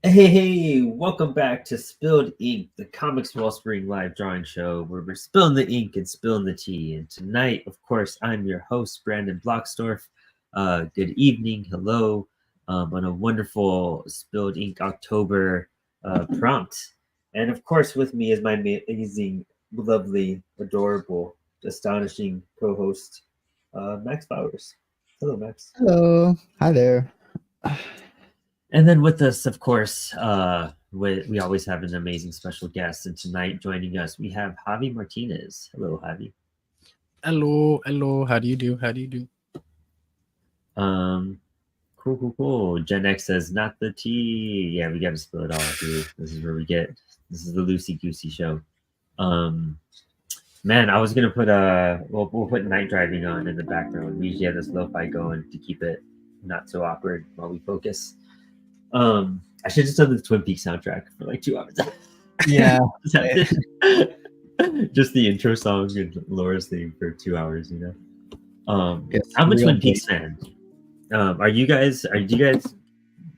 Hey, welcome back to Spilled Ink, the Comics Wellspring live drawing show where we're spilling the ink and spilling the tea. And tonight, of course, I'm your host, Brandon Blocksdorf. Good evening, hello, on a wonderful Spilled Ink October prompt. And of course, with me is my amazing, lovely, adorable, astonishing co host, Max Bowers. Hello, Max. Hello. Hi there. And then with us, of course, we always have an amazing special guest. And tonight joining us, we have Javi Martinez. Hello, Javi. Hello. How do you do? Um, cool. Gen X says, not the tea. Yeah, we got to spill it all, dude. This is where this is the loosey goosey show. Man, I was gonna put we'll put night driving on in the background. We usually have this lo-fi going to keep it not so awkward while we focus. I should have done the Twin Peaks soundtrack for like 2 hours. Yeah. Just the intro song and Laura's theme for 2 hours, you know. It's I'm a real Twin big. Peaks fan. Do you guys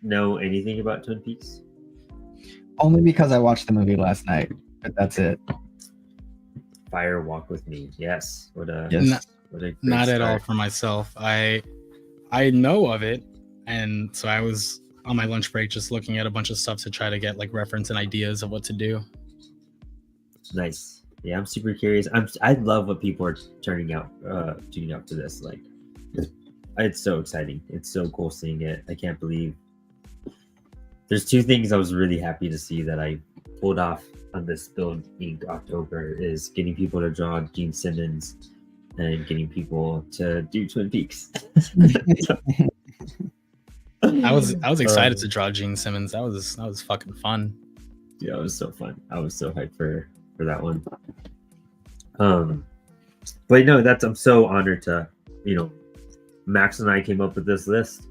know anything about Twin Peaks? Only because I watched the movie last night, but that's it. Fire Walk with Me. Yes. What a great Not at all start. for myself. I know of it, and so I was on my lunch break just looking at a bunch of stuff to try to get like reference and ideas of what to do. Nice. Yeah, I'm super curious. I love what people are tuning out to this. Like, it's so exciting. It's so cool seeing it. I can't believe. There's 2 things I was really happy to see that I pulled off on this Spilled Ink October is getting people to draw Gene Simmons and getting people to do Twin Peaks. I was excited to draw Gene Simmons. That was fucking fun. Yeah, it was so fun. I was so hyped for that one. But no, I'm so honored to, Max and I came up with this list,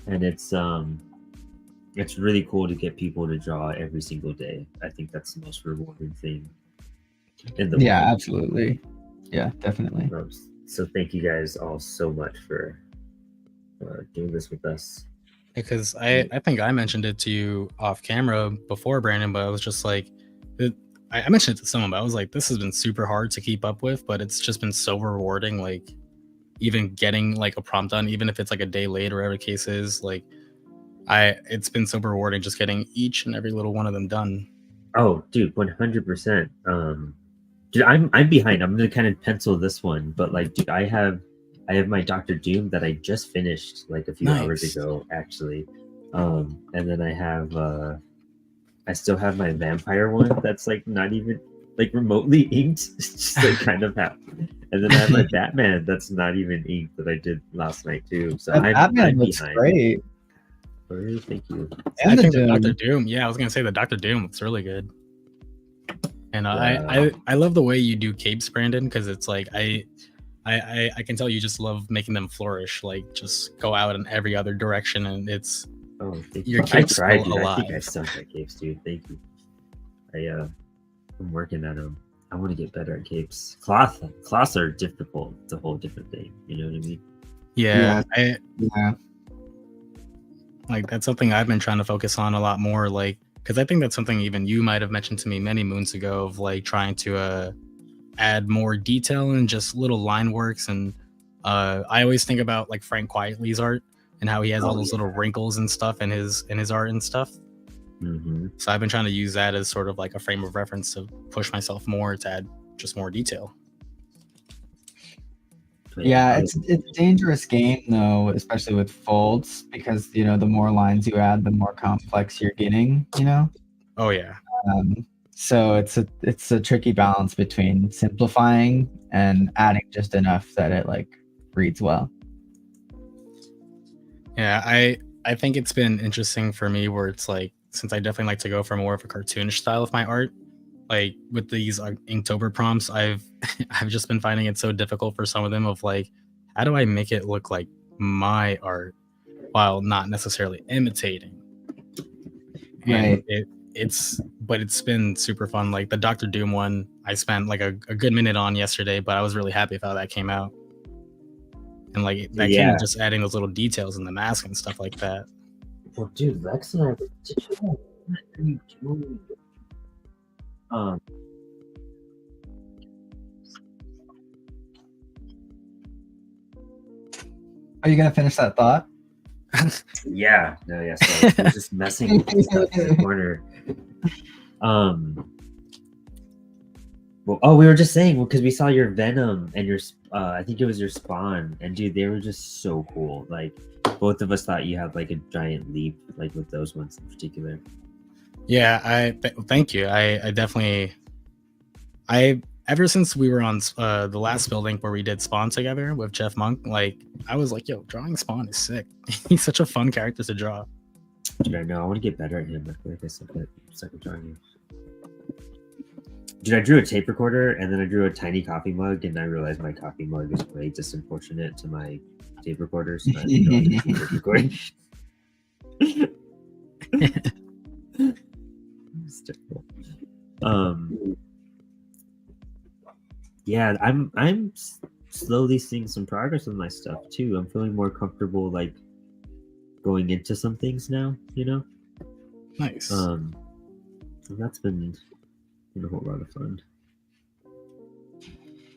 and it's really cool to get people to draw every single day. I think that's the most rewarding thing in the Yeah, world. absolutely. Yeah, definitely. So thank you guys all so much for doing this with us. Because I think I mentioned it to you off camera before, Brandon, but I was just like, I mentioned it to someone, but I was like, this has been super hard to keep up with, but it's just been so rewarding. Like, even getting like a prompt done, even if it's like a day late or whatever the case is, like, it's been so rewarding just getting each and every little one of them done. Oh, dude, 100%. Dude, I'm behind. I'm gonna kind of pencil this one, but like, dude, I have my Dr. Doom that I just finished like a few hours ago, actually. And then I still have my vampire one that's like not even like remotely inked. It's just like kind of happening. And then I have my Batman that's not even inked that I did last night too. So Batman looks behind. great. Oh, thank you. I think the Dr. Doom. Yeah, I was gonna say the Dr. Doom looks really good. And I love the way you do capes, Brandon, because it's like I can tell you just love making them flourish, like just go out in every other direction, and it's your capes I tried, feel dude. alive. I think I suck at capes, dude. Thank you. I'm working at them. I want to get better at capes. Cloths are difficult. It's a whole different thing. You know what I mean? Yeah. Yeah. Like that's something I've been trying to focus on a lot more, like because I think that's something even you might have mentioned to me many moons ago of like trying to add more detail and just little line works. And I always think about like Frank Quietly's art and how he has all those little wrinkles and stuff in his art and stuff. Mm-hmm. So I've been trying to use that as sort of like a frame of reference to push myself more to add just more detail. Yeah, it's a dangerous game though, especially with folds, because the more lines you add, the more complex you're getting. Oh yeah. So it's a tricky balance between simplifying and adding just enough that it like reads well. Yeah, I think it's been interesting for me where it's like, since I definitely like to go for more of a cartoonish style of my art, like with these Inktober prompts, I've just been finding it so difficult for some of them of like, how do I make it look like my art while not necessarily imitating? Right. And it's been super fun. Like the Dr. Doom one, I spent like a good minute on yesterday, but I was really happy with how that came out. And like that came just adding those little details in the mask and stuff like that. Well, dude, Lex and I were what are you doing? Um, Are you gonna finish that thought? yeah, no, yeah. So we're just messing with stuff in the corner. Well, oh, we were just saying because we saw your Venom and your, I think it was your Spawn, and dude, they were just so cool. Like, both of us thought you had like a giant leap, like with those ones in particular. Yeah, thank you. I definitely, ever since we were on the last building where we did Spawn together with Jeff Monk, like I was like, yo, drawing Spawn is sick. He's such a fun character to draw. Dude, I know. I want to get better at him. I feel like I suck at drawing him. Dude, I drew a tape recorder and then I drew a tiny coffee mug, and I realized my coffee mug is way disproportionate to my tape recorder, so I didn't know the tape recording. It's difficult. Yeah, I'm slowly seeing some progress with my stuff too. I'm feeling more comfortable like going into some things now, you know? Nice. And that's been a whole lot of fun.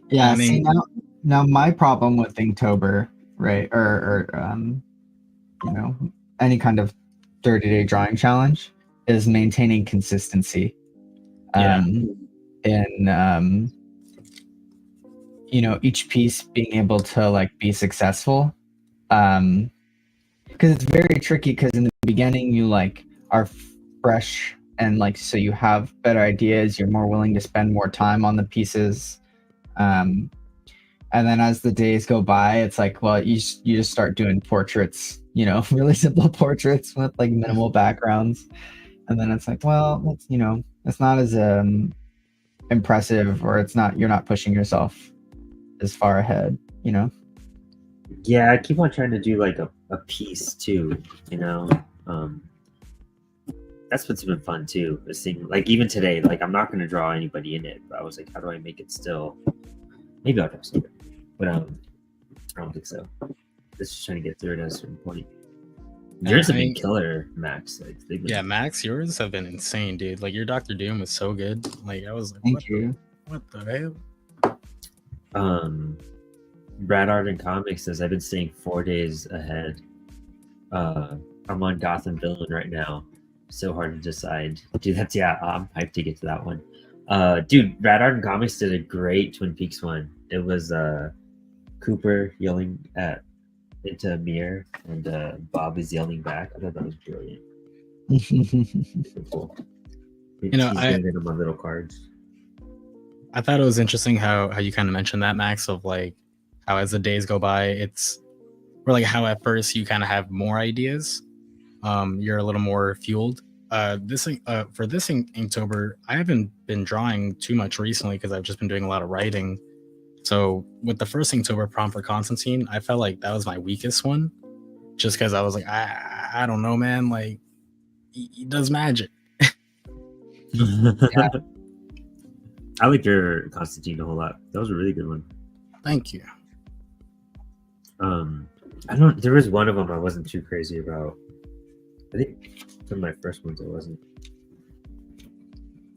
Yeah, I mean- see, now my problem with Inktober, right, or you know, any kind of 30-day drawing challenge is maintaining consistency. Yeah. In you know, each piece being able to like be successful, because it's very tricky. Because in the beginning, you like are fresh and like so you have better ideas. You're more willing to spend more time on the pieces. And then as the days go by, it's like, well, you just start doing portraits, you know, really simple portraits with like minimal backgrounds. And then it's like, well, it's, you know, it's not as impressive, or you're not pushing yourself as far ahead, you know? Yeah, I keep on trying to do like a piece too, you know? That's what's been fun too, is seeing, like, even today, like, I'm not going to draw anybody in it, but I was like, how do I make it still? Maybe I'll draw something, but I don't think so. Just trying to get through it at a certain point. Yours have been killer, Max. Like, yeah, Max, yours have been insane, dude. Like your Dr. Doom was so good. Like I was like, Thank you. What the hell? Brad Art and Comics says I've been staying 4 days ahead. I'm on Gotham Villain right now. So hard to decide. Dude, I'm hyped to get to that one. Dude, Brad Art and Comics did a great Twin Peaks one. It was Cooper yelling into a mirror, and Bob is yelling back. I thought that was brilliant. Super cool. You know, I did them on little cards. I thought it was interesting how you kind of mentioned that, Max, of like how as the days go by, or like how at first you kind of have more ideas. You're a little more fueled. For this Inktober, I haven't been drawing too much recently because I've just been doing a lot of writing. So with the first Inktober prompt for Constantine, I felt like that was my weakest one, just because I was like, I don't know, man. Like he does magic. Yeah. I like your Constantine a whole lot. That was a really good one. Thank you. There was one of them I wasn't too crazy about. I think some of my first ones I wasn't.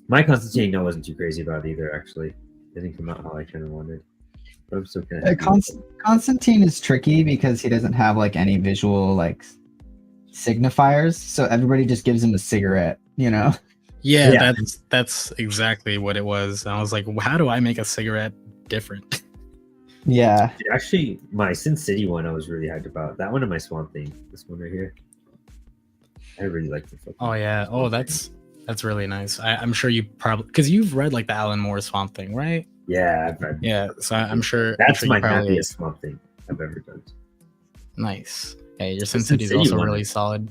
My Constantine I wasn't too crazy about either, actually. It didn't come out how I kind of wanted. But I'm still kind of Constantine is tricky because he doesn't have like any visual like signifiers, so everybody just gives him a cigarette, you know? Yeah. That's exactly what it was. I was like, how do I make a cigarette different? Yeah. Actually, my Sin City one I was really hyped about. That one and my Swamp Thing. This one right here. I really like the fucking. Oh yeah. Oh, that's really nice. I'm sure you probably, because you've read like the Alan Moore Swamp Thing, right? Yeah, I've read. Yeah. So I'm sure That's my probably, happiest Swamp Thing I've ever done. Nice. Yeah, your Sin City is also really solid.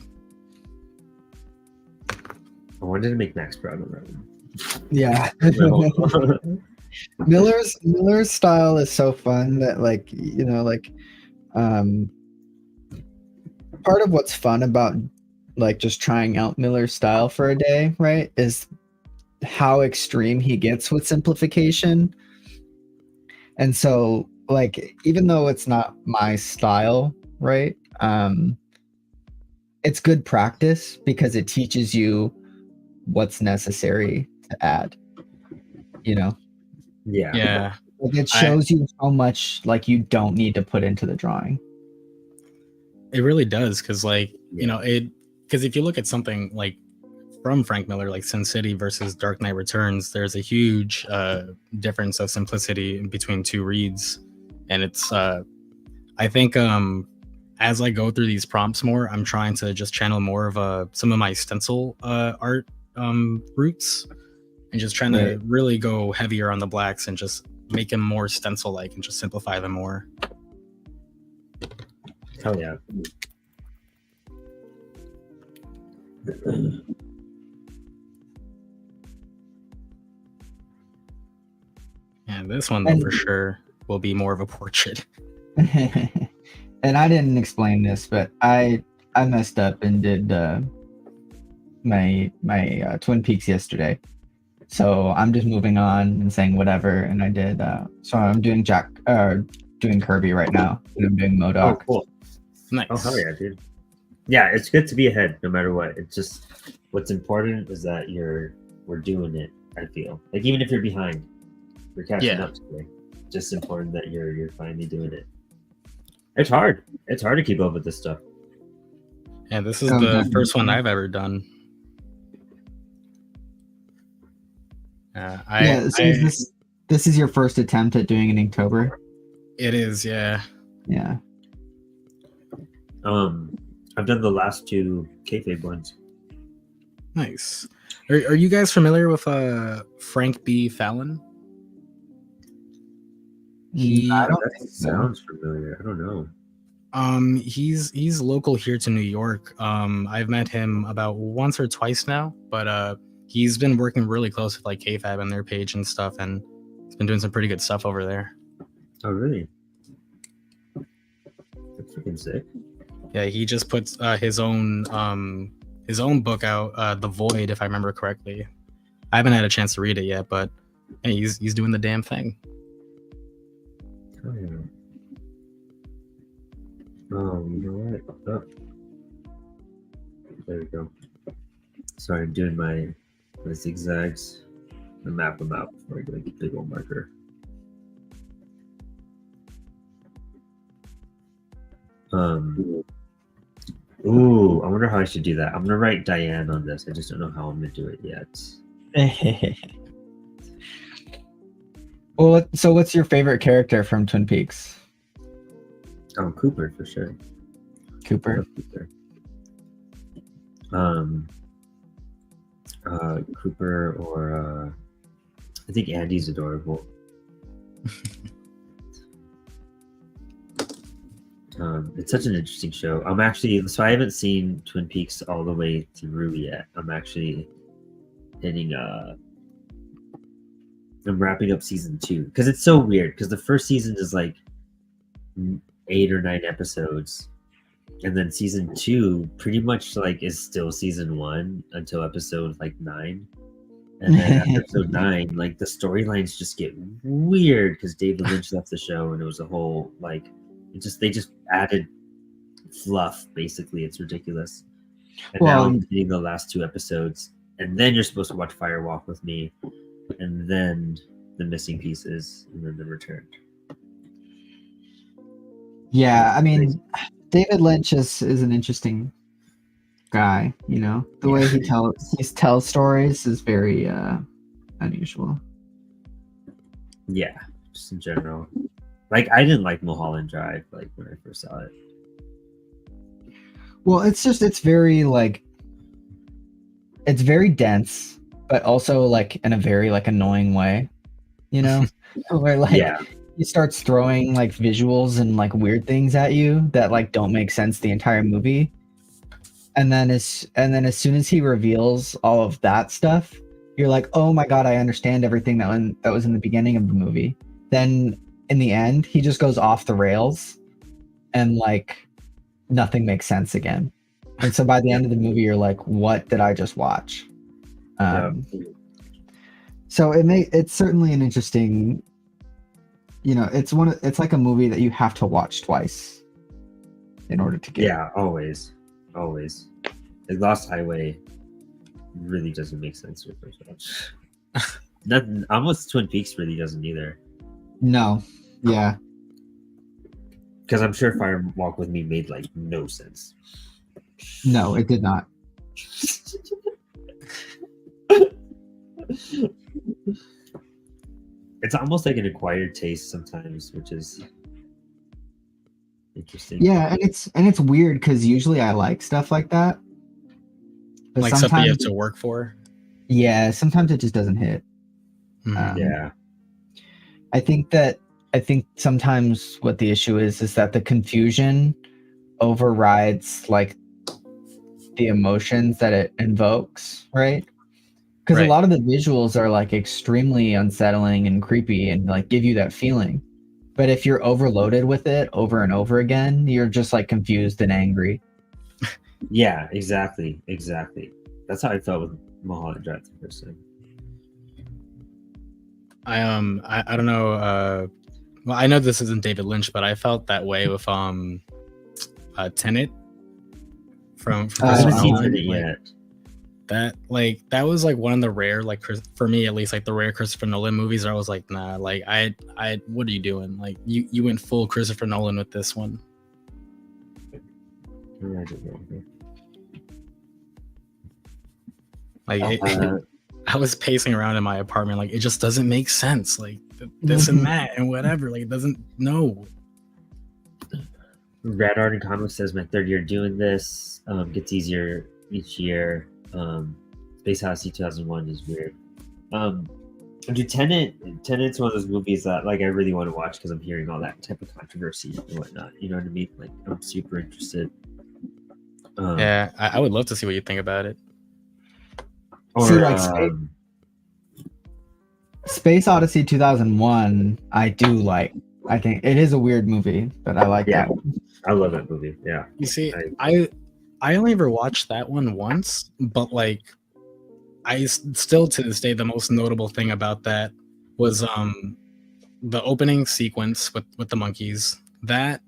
I wanted to make Max proud of that one. Yeah. Miller's style is so fun that like, you know, like part of what's fun about like just trying out Miller's style for a day, right, is how extreme he gets with simplification. And so like even though it's not my style, right, it's good practice because it teaches you what's necessary to add. You know, Yeah, like it I shows you how much like you don't need to put into the drawing. it really does because like Yeah. because if you look at something like from Frank Miller, like Sin City versus Dark Knight Returns, there's a huge difference of simplicity between two reads, and it's I think as I go through these prompts more, I'm trying to just channel more of some of my stencil art roots, and just trying to really go heavier on the blacks and just make them more stencil like and just simplify them more. Hell yeah. And this one though for sure will be more of a portrait. And I didn't explain this, but I messed up and did my Twin Peaks yesterday. So I'm just moving on and saying whatever, and I did. So I'm doing doing Kirby right now, and I'm doing MODOK. Oh, cool. Nice. Oh, hell yeah, dude. Yeah, it's good to be ahead no matter what. It's just what's important is that we're doing it. I feel like even if you're behind, you're catching up today. Just important that you're finally doing it. It's hard. It's hard to keep up with this stuff. Yeah, this is the first one I've ever done. This is your first attempt at doing an Inktober? It is, yeah. Yeah. I've done the last two kayfabe ones. Nice. Are you guys familiar with Frank B. Fallon? Sounds familiar. I don't know. He's local here to New York. I've met him about once or twice now, but he's been working really close with like KFAB and their page and stuff, and he's been doing some pretty good stuff over there. Oh, really? That's freaking sick. Yeah, he just puts his own book out, The Void, if I remember correctly. I haven't had a chance to read it yet, but hey, he's doing the damn thing. Oh, yeah. Oh, you know what? Oh. There we go. Sorry, I'm doing my zigzags. I map them out before I go get a big old marker. Ooh, I wonder how I should do that. I'm gonna write Diane on this. I just don't know how I'm gonna do it yet. Well, so what's your favorite character from Twin Peaks? Oh, Cooper for sure. Cooper. Cooper or I think Andy's adorable. It's such an interesting show. I haven't seen Twin Peaks all the way through yet. I'm actually hitting I'm wrapping up season 2 because it's so weird because the first season is like 8 or 9 episodes, and then season 2 pretty much like is still season 1 until episode like 9, and then after episode 9 like the storylines just get weird because David Lynch left the show and it was a whole like they just added fluff. Basically, it's ridiculous. And now I'm hitting the last 2 episodes, and then you're supposed to watch Firewalk with Me, and then The Missing Pieces, and then The Returned. Yeah, I mean, David Lynch is an interesting guy. You know, the way he tells stories is very unusual. Yeah, just in general. Like, I didn't like Mulholland Drive, like, when I first saw it. Well, it's very, like, it's very dense, but also, like, in a very, like, annoying way, you know? Where, like, he starts throwing, like, visuals and, like, weird things at you that, like, don't make sense the entire movie. And then as soon as he reveals all of that stuff, you're like, oh my god, I understand everything that was in the beginning of the movie. Then in the end, he just goes off the rails and like nothing makes sense again. And so by the end of the movie, you're like, what did I just watch? So it's certainly an interesting, you know, it's like a movie that you have to watch twice in order to get. Yeah, always. always. Like Lost Highway really doesn't make sense with first watch. Nothing. Almost Twin Peaks really doesn't either. No. Yeah. Because I'm sure Fire Walk with Me made like no sense. No, it did not. It's almost like an acquired taste sometimes, which is interesting. Yeah, and it's weird because usually I like stuff like that. But Like something you have to work for. Yeah, sometimes it just doesn't hit. Yeah. I think sometimes what the issue is that the confusion overrides like the emotions that it invokes, right? Because a lot of the visuals are like extremely unsettling and creepy and like give you that feeling. But if you're overloaded with it over and over again, you're just like confused and angry. Yeah, exactly. That's how I felt with Mulholland Drive the first time. I don't know. Well, I know this isn't David Lynch, but I felt that way with Tenet from I haven't seen Nolan. Tenet yet. That was like one of the rare, like for me at least, like the rare Christopher Nolan movies where I was like, nah, like I what are you doing? Like you went full Christopher Nolan with this one. Like I was pacing around in my apartment, like it just doesn't make sense. Like this and that and whatever. Like it doesn't. No. Rad Art and Comics says my third year doing this gets easier each year. Space Odyssey 2001 is weird. Tenet's one of those movies that like I really want to watch because I'm hearing all that type of controversy and whatnot. You know what I mean? Like I'm super interested. Yeah, I would love to see what you think about it. Or Space Odyssey 2001, I do like. I think it is a weird movie, but I like that one. I love that movie. Yeah. You see, I only ever watched that one once, but like I still to this day the most notable thing about that was the opening sequence with the monkeys. That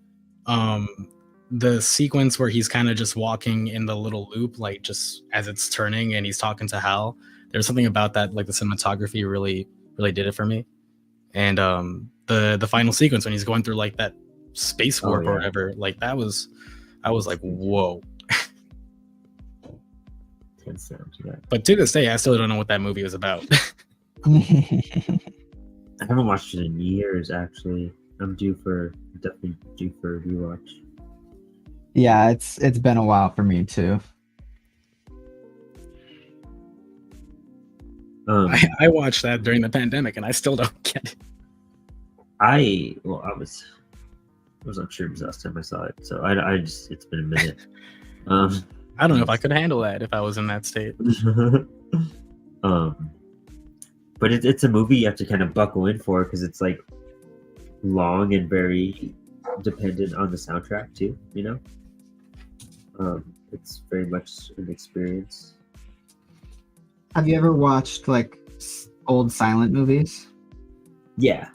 the sequence where he's kind of just walking in the little loop, like just as it's turning and he's talking to Hal. There's something about that, like the cinematography really did it for me. And the final sequence when he's going through like that space warp or whatever, like I was like, whoa. But to this day, I still don't know what that movie was about. I haven't watched it in years, actually. I'm definitely due for a rewatch. Yeah, it's been a while for me too. I watched that during the pandemic, and I still don't get it. I was on shrooms last time I saw it, so I just it's been a minute. I don't know if I could handle that if I was in that state. But it's a movie you have to kind of buckle in for because it's like long and very dependent on the soundtrack too. You know, it's very much an experience. Have you ever watched like old silent movies? Yeah.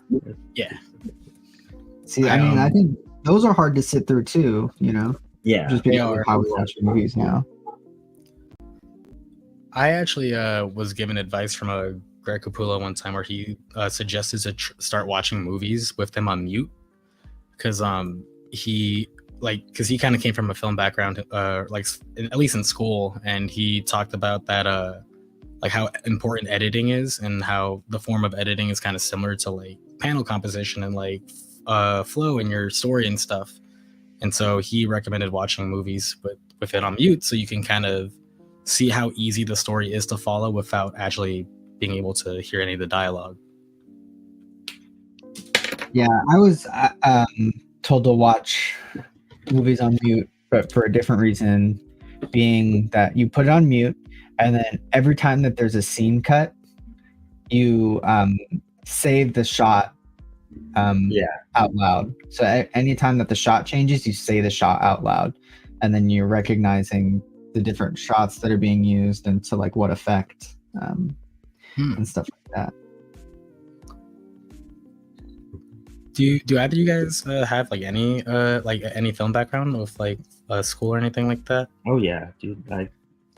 See, I mean, I think those are hard to sit through too. You know. Yeah. Just because of how we watch movies now. I actually was given advice from a Greg Capullo one time where he suggested to start watching movies with them on mute because he kind of came from a film background, like at least in school, and he talked about that like how important editing is and how the form of editing is kind of similar to like panel composition and like flow in your story and stuff. And so he recommended watching movies with it on mute so you can kind of see how easy the story is to follow without actually being able to hear any of the dialogue. Yeah, I was told to watch movies on mute, but for a different reason, being that you put it on mute, and then every time that there's a scene cut, you save the shot out loud. So anytime that the shot changes, you say the shot out loud, and then you're recognizing the different shots that are being used and to like what effect and stuff like that. Do either of you guys have like any film background with like school or anything like that? Oh yeah, dude. I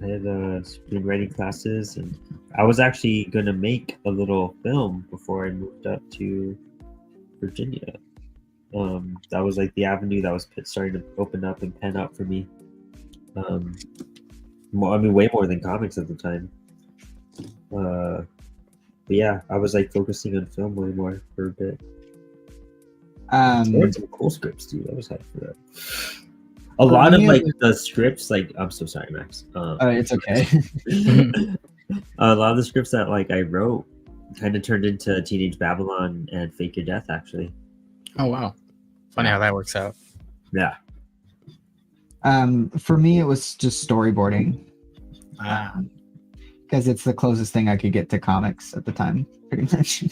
had screenwriting classes, and I was actually gonna make a little film before I moved up to Virginia. That was like the avenue that was starting to open up and pen up for me. Way more than comics at the time. But yeah, I was like focusing on film way more for a bit. I read some cool scripts, dude. I was hyped for that. A lot of like the scripts, like I'm so sorry, Max. It's okay. A lot of the scripts that like I wrote kind of turned into Teenage Babylon and Fake Your Death, actually. Oh wow, funny how that works out. Yeah. For me, it was just storyboarding. Because it's the closest thing I could get to comics at the time, pretty much.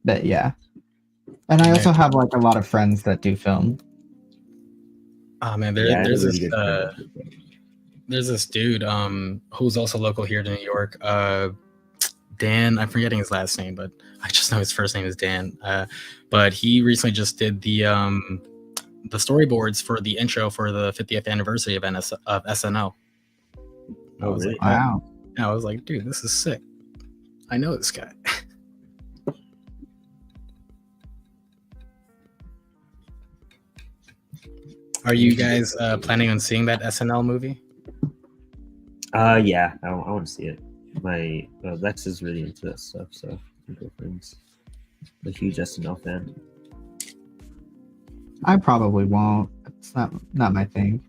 But yeah, and I also have like a lot of friends that do film. Oh man, there's this dude who's also local here to New York. Dan, I'm forgetting his last name, but I just know his first name is Dan. But he recently just did the storyboards for the intro for the 50th anniversary of SNL. Oh, really? Like, wow. I was like, dude, this is sick. I know this guy. Are you guys planning on seeing that SNL movie? Yeah, I want to see it. My Lex is really into that stuff, so my girlfriend's a huge SNL fan. I probably won't. It's not my thing.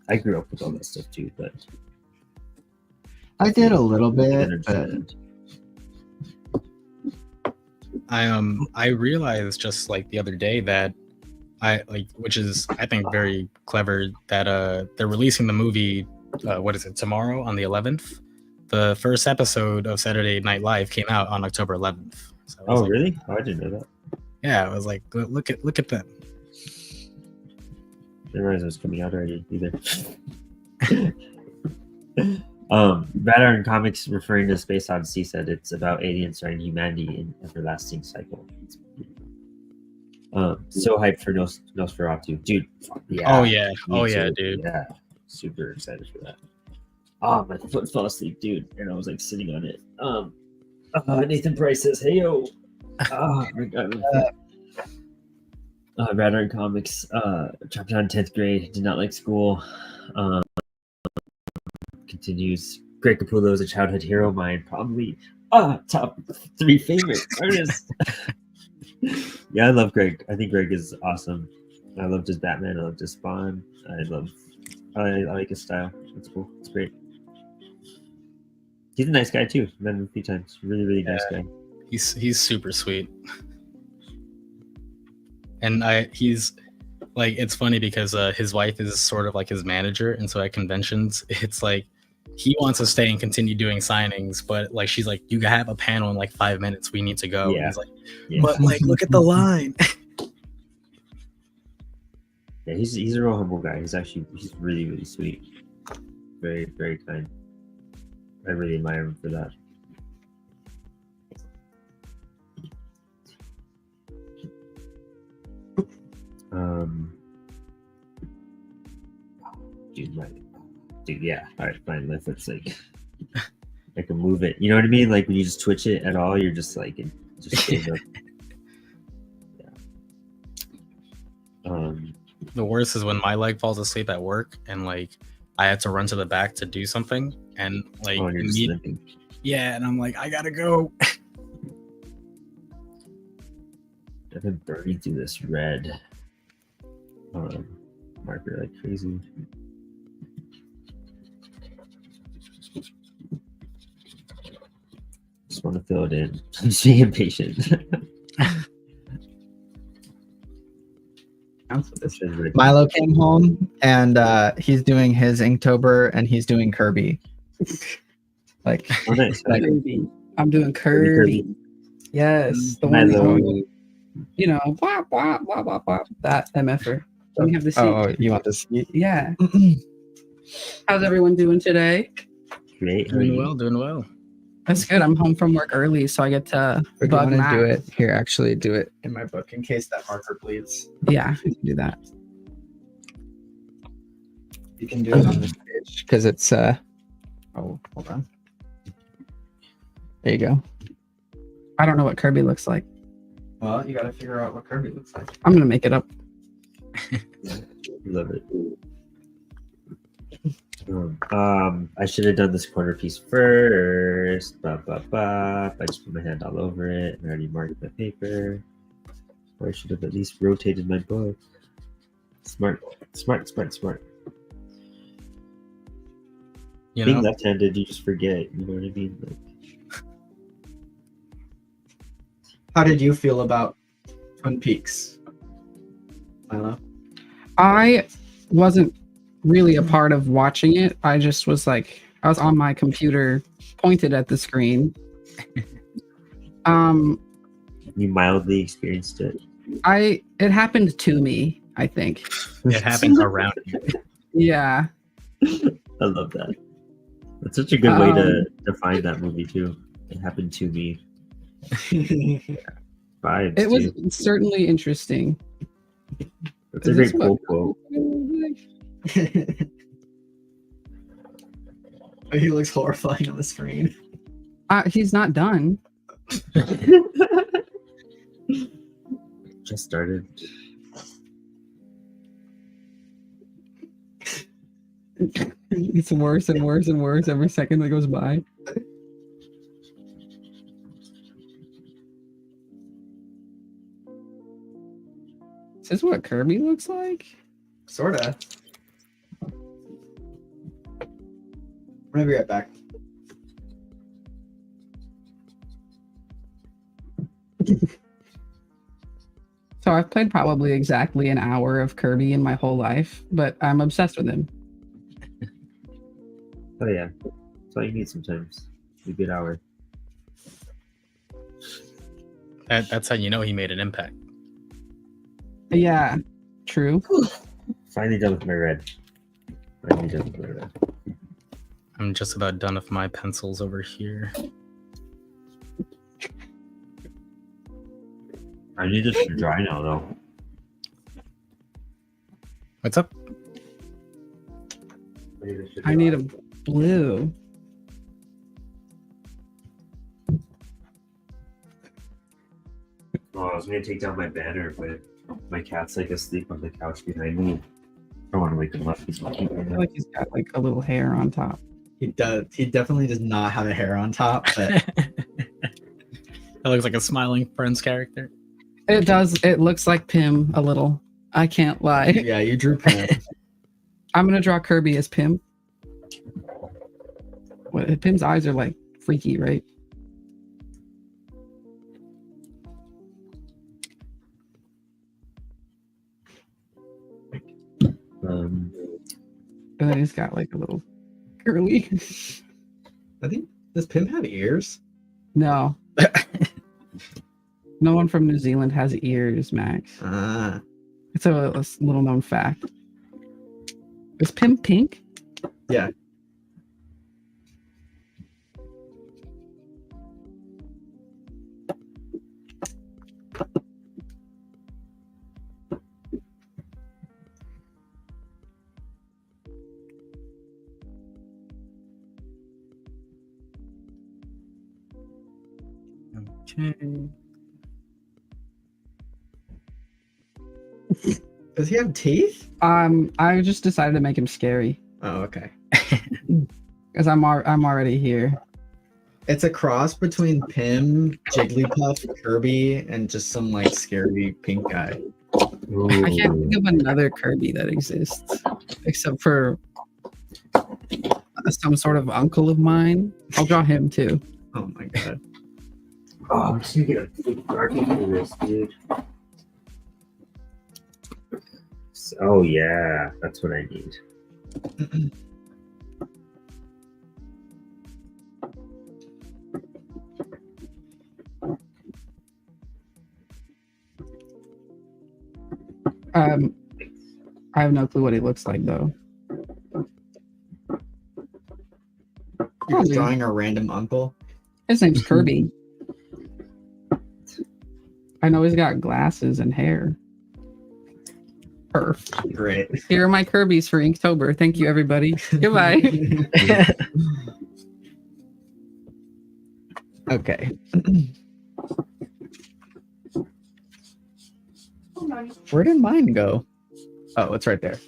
I grew up with all that stuff too, but I did a little bit. But I realized just like the other day that which is I think very clever that they're releasing the movie. What is it, tomorrow on the 11th? The first episode of Saturday Night Live came out on October 11th. So really? Oh, I didn't know that. Yeah, I was like, look at them. I didn't realize it was coming out already either. Red Iron Comics, referring to Space Odyssey, said it's about aliens starting humanity in everlasting cycle. So hyped for Nosferatu, dude. Yeah. Oh yeah, dude. Yeah, super excited for that. Oh, my foot fell asleep, dude, and I was like sitting on it. Nathan Price says, "Hey yo." Oh my god. Red Iron Comics dropped out in 10th grade. Did not like school. Continues. Greg Capullo is a childhood hero of mine. Probably top 3 favorite artists. Yeah, I love Greg. I think Greg is awesome. I loved his Batman. I loved his Spawn. I like his style. It's cool. It's great. He's a nice guy too. Met him a few times. Really nice guy. He's super sweet. And he's like, it's funny because his wife is sort of like his manager, and so at conventions it's like he wants to stay and continue doing signings, but like she's like, you have a panel in like 5 minutes, we need to go. Yeah. And he's like, but like look at the line. Yeah, he's a real humble guy. He's really sweet. Very, very kind. I really admire him for that. Dude, yeah. All right, fine. Let's like, I can move it. You know what I mean? Like when you just twitch it at all, you're just like, it just stays up. Yeah. The worst is when my leg falls asleep at work, and like I had to run to the back to do something, and like yeah, and I'm like, I gotta go. I've been burning through this red marker like crazy. Just want to fill it in. I'm just being impatient. Milo came home and he's doing his Inktober and he's doing Kirby. Like, oh, nice. Kirby. I'm doing Kirby. Yes, the one blah, blah, blah, blah, blah. That MFer. We have the seat. Oh, you want this? Yeah. How's everyone doing today? Great. Doing well. That's good. I'm home from work early, so I get to If you bug want to Matt. do it, here, actually do it in my book in case that marker bleeds. Yeah, I can do that. You can do it on this page because it's oh, hold on. There you go. I don't know what Kirby looks like. Well, you got to figure out what Kirby looks like. I'm gonna make it up. Love it. I should have done this corner piece first. I just put my hand all over it and I already marked my paper. Or I should have at least rotated my book. Smart. You Being know, left-handed, you just forget. You know what I mean? Like, How did you feel about Twin Peaks, Milo? I wasn't really a part of watching it. I just was like, I was on my computer, pointed at the screen. you mildly experienced it. It happened to me, I think. it happens around you. Yeah. I love that. That's such a good way to define that movie too. It happened to me. Vibes. It was too. certainly interesting. That's a Is great this what- quote. He looks horrifying on the screen. He's not done. Just started. It's worse and worse and worse every second that goes by. Is this what Kirby looks like? Sorta. I'm gonna be right back. So I've played probably exactly an hour of Kirby in my whole life, but I'm obsessed with him. Oh yeah. That's all you need sometimes. A good hour. That's how you know he made an impact. Yeah, true. Finally done with my red. I'm just about done with my pencils over here. I need this to dry now though. What's up? I need a blue. Oh, I was gonna take down my banner, but my cat's like asleep on the couch behind me. I don't want to wake him up. He's not I feel like he's got like a little hair on top. He does. He definitely does not have a hair on top, but That looks like a smiling Friends character. It does. It looks like Pim a little. I can't lie. yeah, you drew Pim. I'm gonna draw Kirby as Pim. What, Pim's eyes are like freaky, right? And then he's got like a little curly. I think, does Pim have ears? No. No one from New Zealand has ears, Max. Ah, It's a little known fact. Is Pim pink? yeah. Okay. Does he have teeth? I just decided to make him scary Oh, okay. because I'm already here. It's a cross between Pim, Jigglypuff, Kirby, and just some like scary pink guy. I can't think of another Kirby that exists except for some sort of uncle of mine. I'll draw him too. Oh my god. Oh, I'm just gonna get a big darkie for this, dude. Oh yeah, that's what I need. I have no clue what he looks like though. You're drawing a random uncle. His name's Kirby. I know he's got glasses and hair. Perf. Great. Here are my Kirby's for Inktober. Thank you, everybody. Goodbye. Okay. Where did mine go? Oh, it's right there.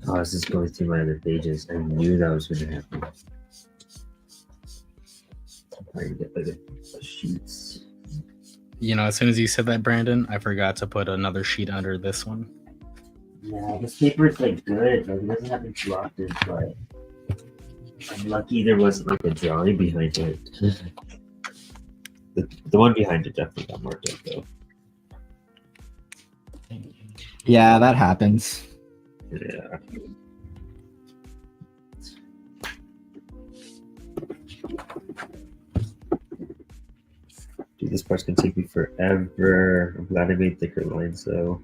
Oh, I was just going through my other pages. I knew that was going to happen. I'm trying to get like the sheets. You know, as soon as you said that, Brandon, I forgot to put another sheet under this one. Yeah, this paper is like good. Like, it doesn't happen too often, but I'm lucky there wasn't like a drawing behind it. The one behind it definitely got marked up though. Yeah, that happens. Yeah. Dude, this part's gonna take me forever. I'm glad I made thicker lines though.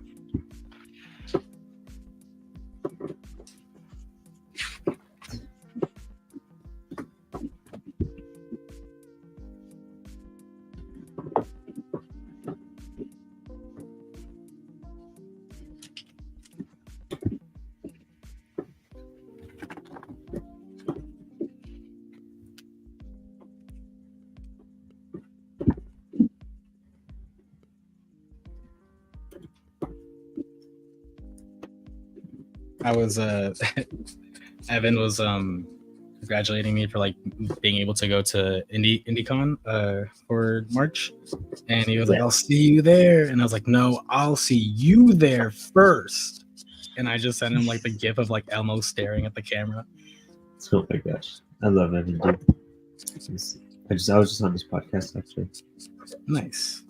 I was Evan was congratulating me for like being able to go to IndyCon for March, and he was like, "I'll see you there," and I was like, "No, I'll see you there first." And I just sent him like the gif of like Elmo staring at the camera. Oh my gosh, I love Evan, dude. I was just on this podcast actually. Nice.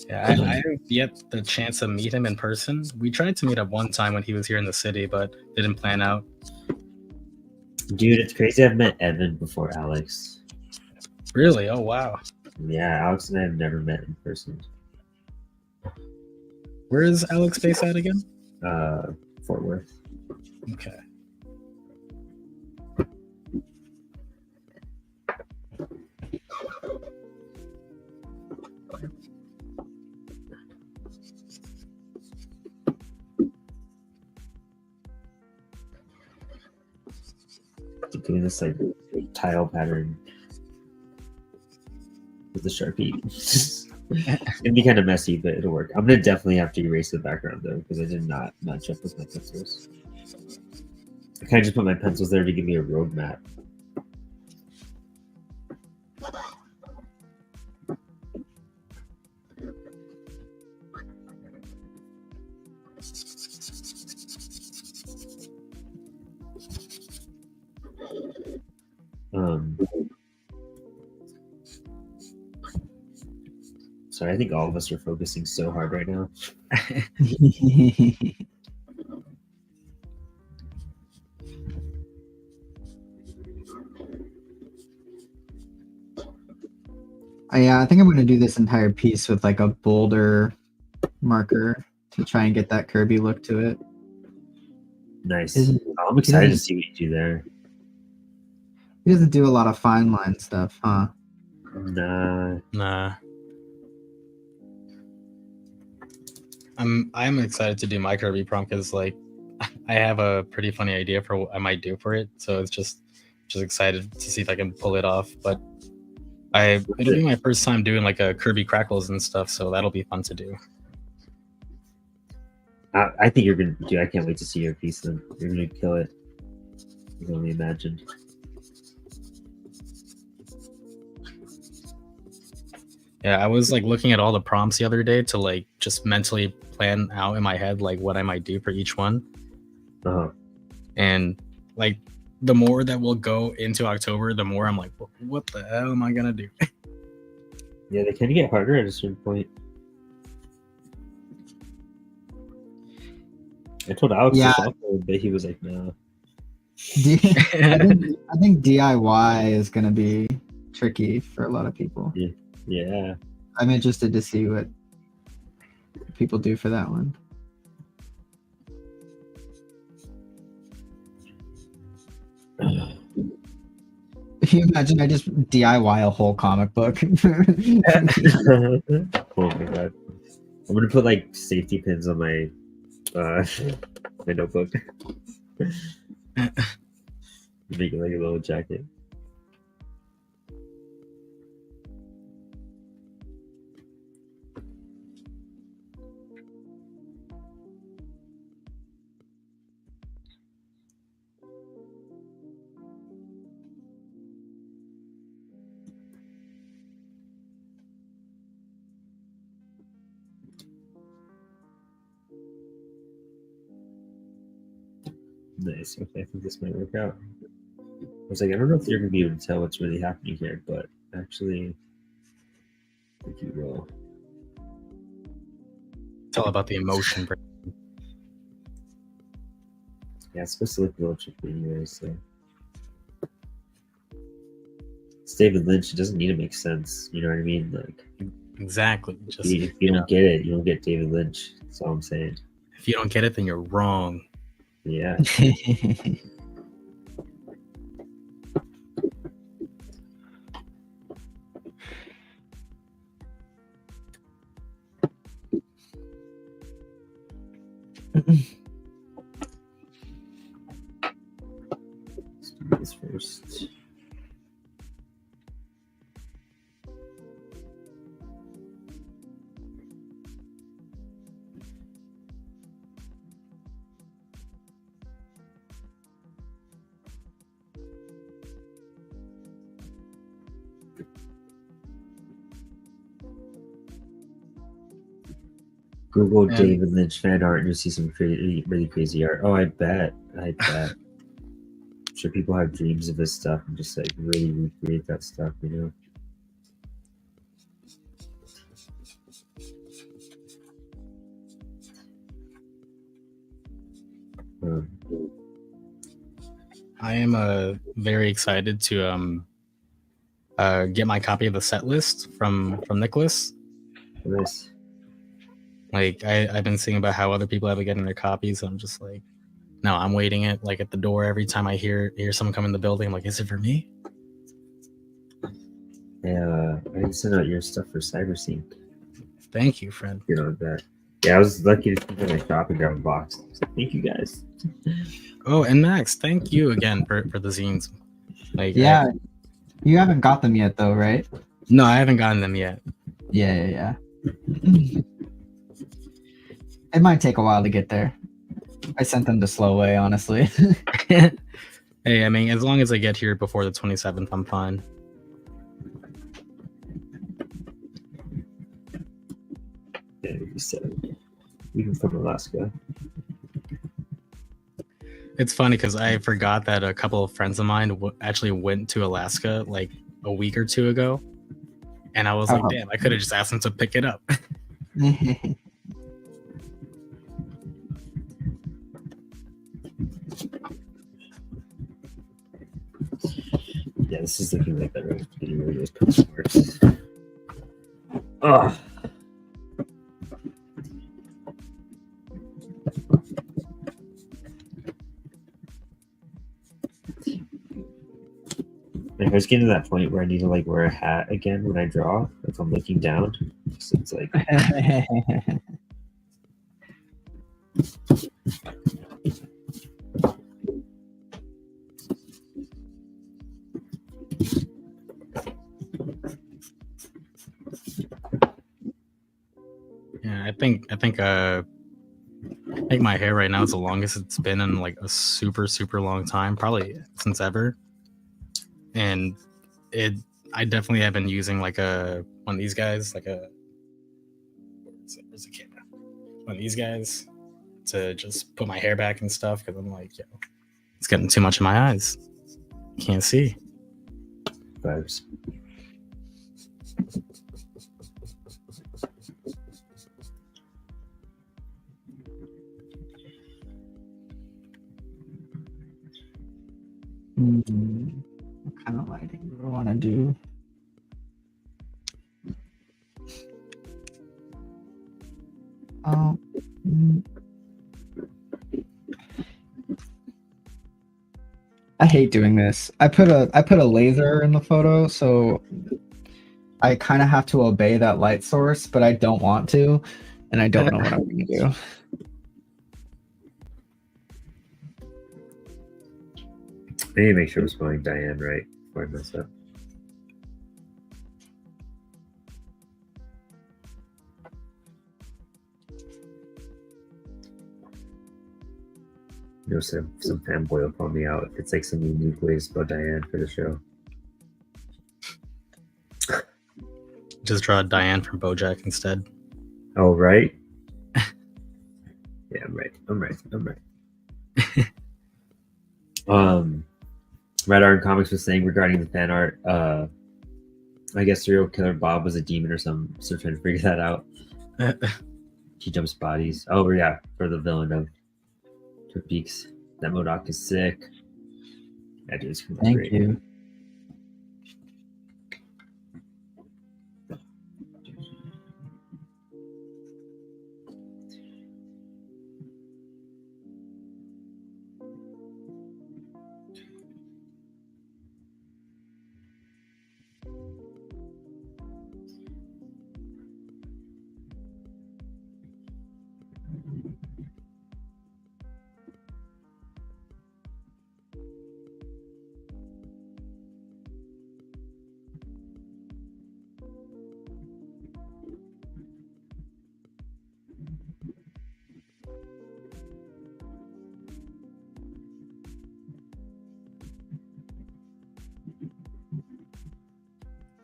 Yeah, I have yet the chance to meet him in person. We tried to meet up one time when he was here in the city, but didn't plan out. Dude, it's crazy. I've met Evan before Alex. Really? Oh, wow. Yeah, Alex and I have never met in person. Where is Alex based at again? Fort Worth. Okay. Doing this like tile pattern with the Sharpie. It's gonna be kind of messy, but it'll work. I'm gonna definitely have to erase the background though, because I did not match up with my pencils. I kind of just put my pencils there to give me a roadmap. Sorry, I think all of us are focusing so hard right now. Yeah, I think I'm going to do this entire piece with like a bolder marker to try and get that Kirby look to it. Nice. I'm excited to see what you do there. He doesn't do a lot of fine line stuff, huh? Nah. I'm excited to do my Kirby prompt because like I have a pretty funny idea for what I might do for it. So it's just excited to see if I can pull it off. But it'll be my first time doing like a Kirby crackles and stuff, so that'll be fun to do. I think you're gonna do. I can't wait to see your piece. Then you're gonna kill it. I can only imagine. Yeah, I was like looking at all the prompts the other day to like just mentally plan out in my head like what I might do for each one. And like the more that will go into October, the more I'm like, what the hell am I gonna do? Yeah, they kind of get harder at a certain point. I told Alex to shuffle, but he was like, no. I think DIY is going to be tricky for a lot of people. Yeah. Yeah. I'm interested to see what people do for that one. If you imagine, I just DIY a whole comic book. Oh my god. I'm gonna put like safety pins on my my notebook. Make it like a little jacket. Nice. Okay, I think this might work out. I was like, I don't know if you're gonna be able to tell what's really happening here, but actually, I think you will. It's all about the emotion. Yeah, it's supposed to look a little tricky anyway, so. It's David Lynch. It doesn't need to make sense. You know what I mean? Like, Exactly. Just if you don't get it, you don't get David Lynch. That's all I'm saying. if you don't get it, then you're wrong. Yeah. Let's do this first. Google And- David Lynch fan art and you'll see some really crazy art. Oh, I bet. I'm sure people have dreams of this stuff and just like really recreate that stuff, you know? I am very excited to get my copy of the set list from Nicholas. Nice. Like I've been seeing about how other people have been getting their copies. I'm just like, no, I'm waiting it like at the door every time I hear someone come in the building. I'm like, is it for me? Yeah, I can send out your stuff for CyberSync. Thank you, friend. You know that. Yeah, I was lucky to keep in my shop and grab a box. So thank you guys. Oh, and Max, thank you again for the zines. Like, Yeah, you haven't got them yet, though, right? No, I haven't gotten them yet. Yeah. It might take a while to get there. I sent them the slow way, honestly. Hey, I mean, as long as I get here before the 27th, I'm fine. Yeah, you said even from Alaska. It's funny because I forgot that a couple of friends of mine actually went to Alaska like a week or two ago. And I was like, damn, I could have just asked them to pick it up. Yeah, this is looking like that road getting rid of those postmarks. Ugh. I was getting to that point where I need to like wear a hat again when I draw, if I'm looking down. So it's like Yeah, I think my hair right now is the longest it's been in like a super long time, probably since ever. And I definitely have been using like one of these guys, like where's the camera? One of these guys to just put my hair back and stuff because I'm like, yo, it's getting too much in my eyes. Can't see. vibes. What kind of lighting do I want to do? Oh. mm. I hate doing this. I put a laser in the photo, so I kind of have to obey that light source, but I don't want to, and I don't know what I'm going to do. I need to make sure I'm spelling Diane right before I mess up. You know, some fanboy will call me out if it's like some unique way to spell Diane for the show. Just draw Diane from BoJack instead. Oh, right? Yeah, I'm right. Red Iron Comics was saying regarding the fan art, I guess Serial Killer Bob was a demon or something, so trying to figure that out. He jumps bodies. Oh, yeah, for the villain of Twin Peaks. That MODOK is sick. That dude's Thank great. you.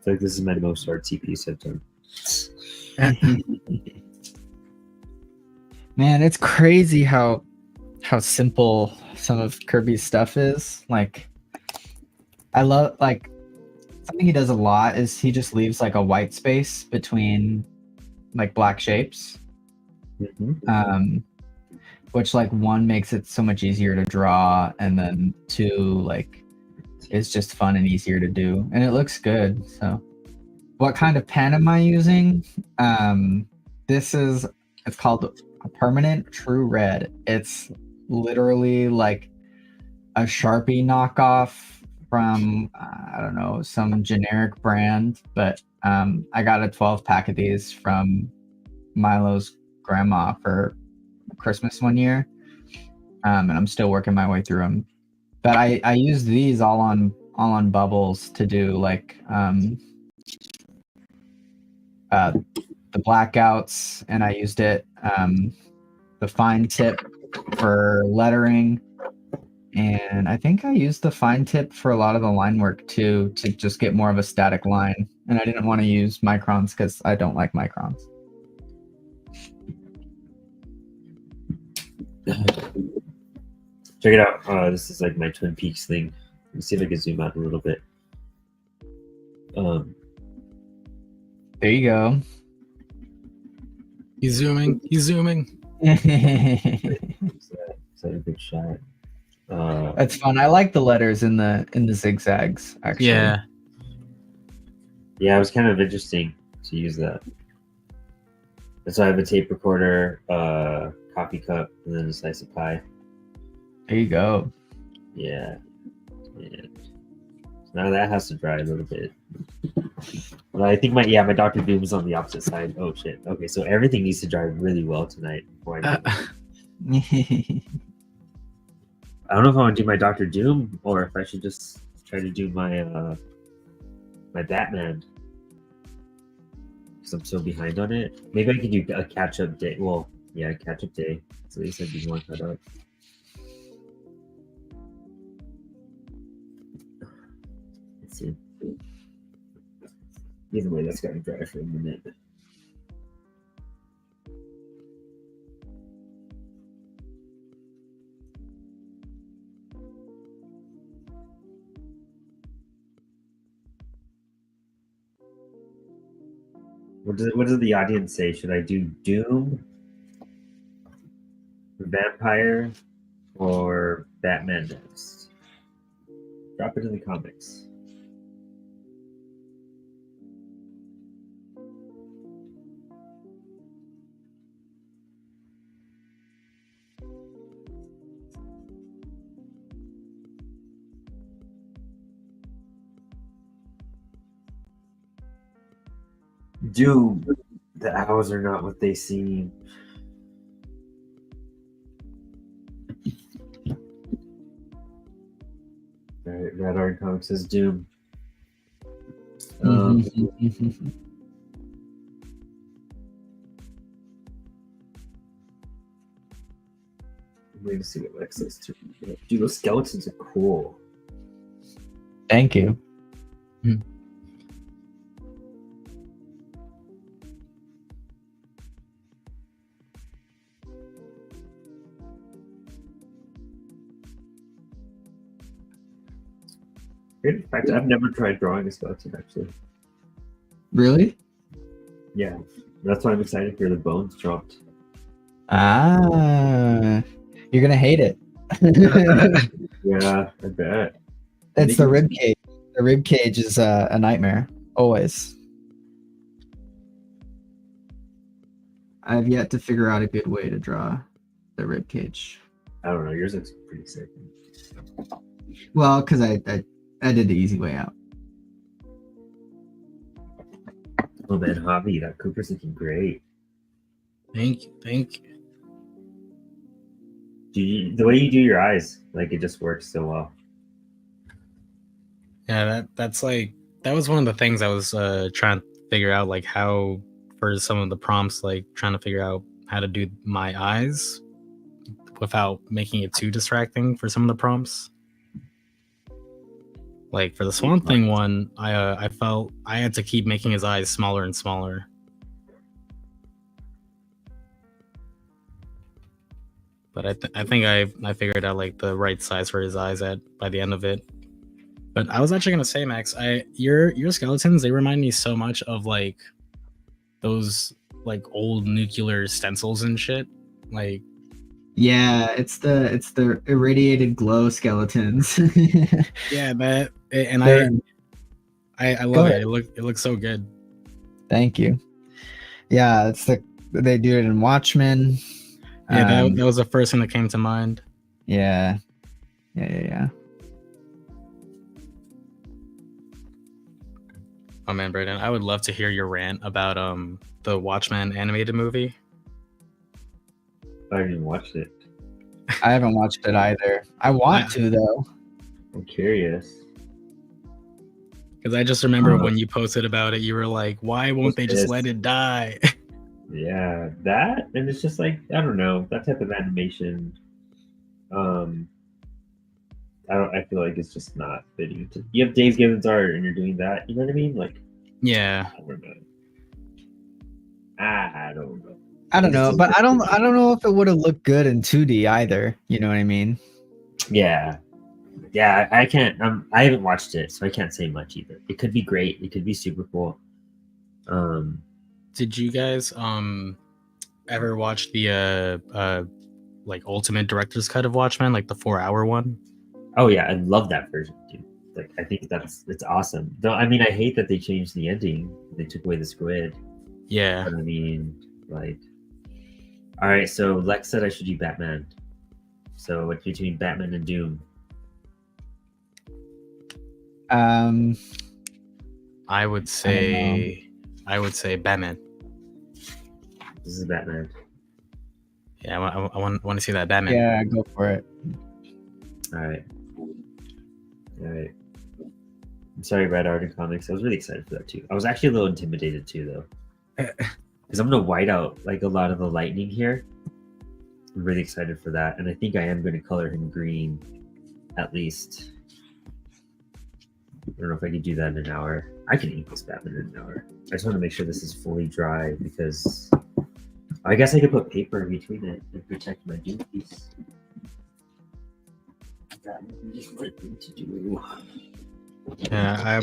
I feel like this is my most artsy piece I've done. Man, it's crazy how simple some of Kirby's stuff is. Like, I love, like, something he does a lot is he just leaves like a white space between like black shapes. Which, like, one, makes it so much easier to draw, and then two, like, it's just fun and easier to do, and it looks good. So what kind of pen am I using? It's called a permanent true red. It's literally like a Sharpie knockoff from I don't know, some generic brand, but I got a 12 pack of these from Milo's grandma for Christmas one year, and I'm still working my way through them. But I use these all on bubbles to do like the blackouts, and I used it the fine tip for lettering, and I think I used the fine tip for a lot of the line work too, to just get more of a static line. And I didn't want to use microns because I don't like microns. Check it out. This is like my Twin Peaks thing. Let me see if I can zoom out a little bit. There you go. He's zooming. Is that a good shot? That's fun. I like the letters in the zigzags, actually. Yeah. Yeah, it was kind of interesting to use that. And so I have a tape recorder, coffee cup, and then a slice of pie. There you go. Yeah. And now that has to dry a little bit. But I think my Dr. Doom is on the opposite side. Oh shit. Okay, so everything needs to dry really well tonight before I do it. I don't know if I want to do my Dr. Doom or if I should just try to do my my Batman. Because I'm so behind on it. Maybe I could do a catch-up day. Well, yeah, catch-up day. So at least I'd be more caught up. Let's see. Either way, that's got to dry for a minute. What does the audience say? Should I do Doom, Vampire, or Batman next? Drop it in the comments. Dude, the owls are not what they seem. Alright, Red Art Comics says Doom. Mm-hmm. I'm waiting to see what Lex says too. Dude, those skeletons are cool. Thank you. In fact, I've never tried drawing a skeleton actually. Really? Yeah, that's why I'm excited for the bones dropped. Ah, you're gonna hate it. Yeah, I bet. It's the rib cage. The rib cage is a nightmare. Always. I've yet to figure out a good way to draw the rib cage. I don't know. Yours looks pretty sick. Well, because I did the easy way out. Oh man, Javi, that Cooper's looking great. Thank you. The way you do your eyes, like it just works so well. Yeah, that's like that was one of the things I was trying to figure out, like how for some of the prompts, like trying to figure out how to do my eyes without making it too distracting for some of the prompts. Like for the Swamp Thing one, I felt I had to keep making his eyes smaller and smaller. But I think I figured out like the right size for his eyes by the end of it. But I was actually gonna say, Max, your skeletons, they remind me so much of like those like old nuclear stencils and shit. Like Yeah, it's the irradiated glow skeletons. yeah, that and I Go love ahead. it. It looks so good. Thank you. Yeah, they do it in Watchmen. Yeah, that was the first thing that came to mind. Yeah. Oh man, Brayden, I would love to hear your rant about the Watchmen animated movie. I haven't even watched it. I haven't watched it either. I want to though. I'm curious. Because I just remember when you posted about it, you were like, "Why won't they just let it die?" Yeah, that, and it's just like I don't know, that type of animation. I feel like it's just not fitting. You have Dave Gibbons art, and you're doing that. You know what I mean? Like, yeah, I don't know. I don't know. I don't know, but I don't know if it would have looked good in 2D either. You know what I mean? Yeah, I can't. I haven't watched it, so I can't say much either. It could be great. It could be super cool. Did you guys ever watch the like ultimate director's cut of Watchmen, like the 4-hour one? Oh yeah, I love that version, dude. Like I think it's awesome. Though I mean, I hate that they changed the ending. They took away the squid. Yeah. But I mean, like, all right. So Lex said I should do Batman. So it's between Batman and Doom. I would say Batman. This is Batman. Yeah, I want to see that Batman. Yeah, go for it. All right. I'm sorry, Red Art and Comics. I was really excited for that too. I was actually a little intimidated too, though, because I'm gonna white out like a lot of the lightning here. I'm really excited for that, and I think I am going to color him green, at least. I don't know if I can do that in an hour. I can ink this Batman in an hour. I just want to make sure this is fully dry because I guess I could put paper in between it and protect my Doom piece. That would be just what I need to do. Yeah,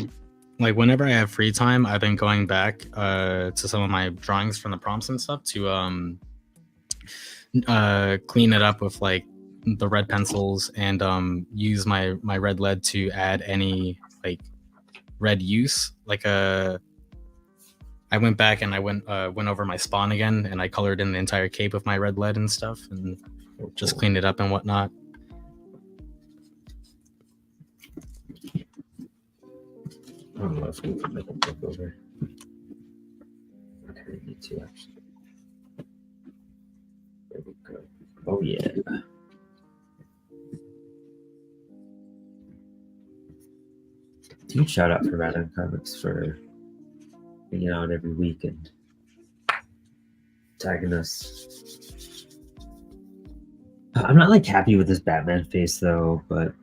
like whenever I have free time, I've been going back to some of my drawings from the prompts and stuff to clean it up with like the red pencils and use my red lead to add any like red use. Like I went back and I went over my spawn again and I colored in the entire cape with my red lead and stuff and just cleaned it up and whatnot. I don't know if we can make a flip over. too, actually. There we go. Oh yeah. Huge shout out for Random Comics for hanging out every week and tagging us. I'm not like happy with this Batman face though, but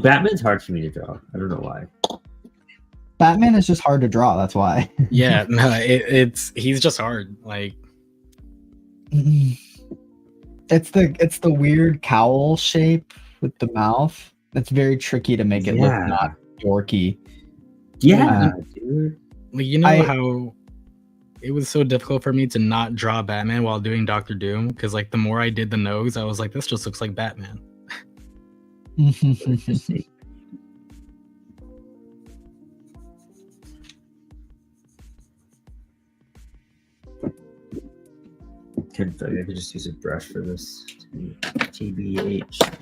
Batman's hard for me to draw. I don't know why. Batman is just hard to draw. That's why. Yeah, no, he's just hard. Like, it's the weird cowl shape with the mouth. That's very tricky to make it look not Yorkie. Yeah, dude. Like, how it was so difficult for me to not draw Batman while doing Doctor Doom, because like the more I did the nose, I was like, this just looks like Batman. I could just use a brush for this. TBH.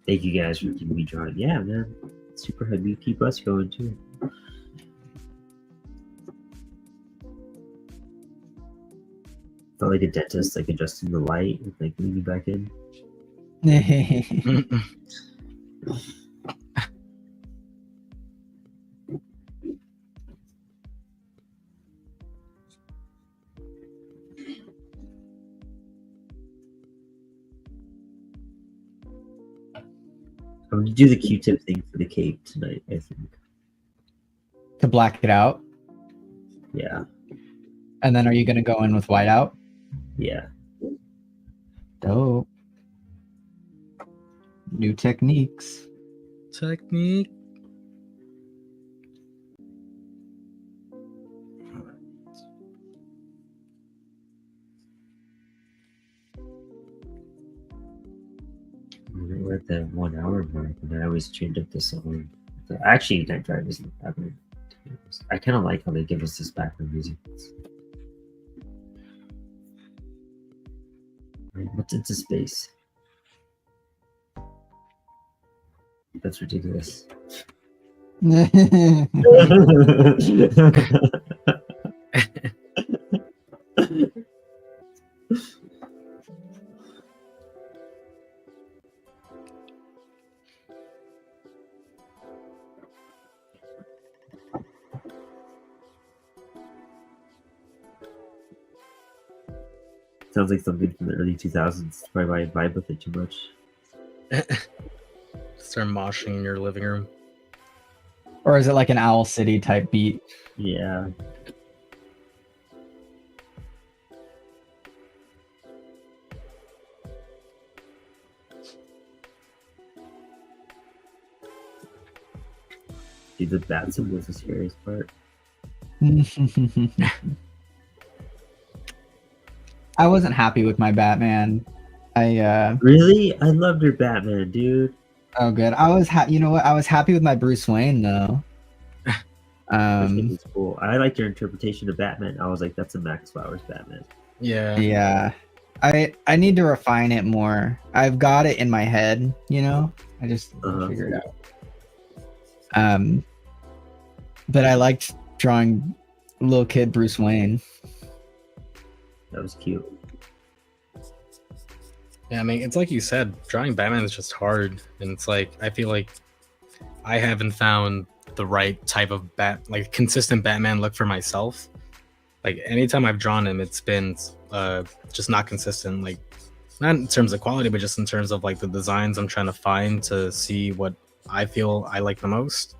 Thank you guys for keeping me drawing. Yeah, man. Super heavy. Keep us going too. Felt like a dentist, like adjusting the light and like leaning back in. I'm gonna do the Q-tip thing for the cape tonight, I think. To black it out. Yeah. And then are you gonna go in with whiteout? Yeah. Dope. New techniques. Technique. We're at the 1 hour mark, and I always change up the song. Actually, Night Drive isn't that bad. I kind of like how they give us this background music. What's into space? That's ridiculous. Sounds like something from the early 2000s. Probably why I vibe with it too much. Start moshing in your living room. Or is it like an Owl City type beat? Yeah. Dude, the bat symbol is the scariest part. I wasn't happy with my Batman. Really? I loved your Batman, dude. Oh, good. You know what? I was happy with my Bruce Wayne though. It's cool. I liked your interpretation of Batman. I was like, that's a Max Flowers Batman. Yeah. Yeah. I need to refine it more. I've got it in my head, you know. I just need to figure it out. But I liked drawing little kid Bruce Wayne. That was cute. Yeah, I mean, it's like you said, drawing Batman is just hard, and it's like I feel like I haven't found the right type of consistent Batman look for myself. Like anytime I've drawn him, it's been just not consistent. Like not in terms of quality, but just in terms of like the designs I'm trying to find to see what I feel I like the most.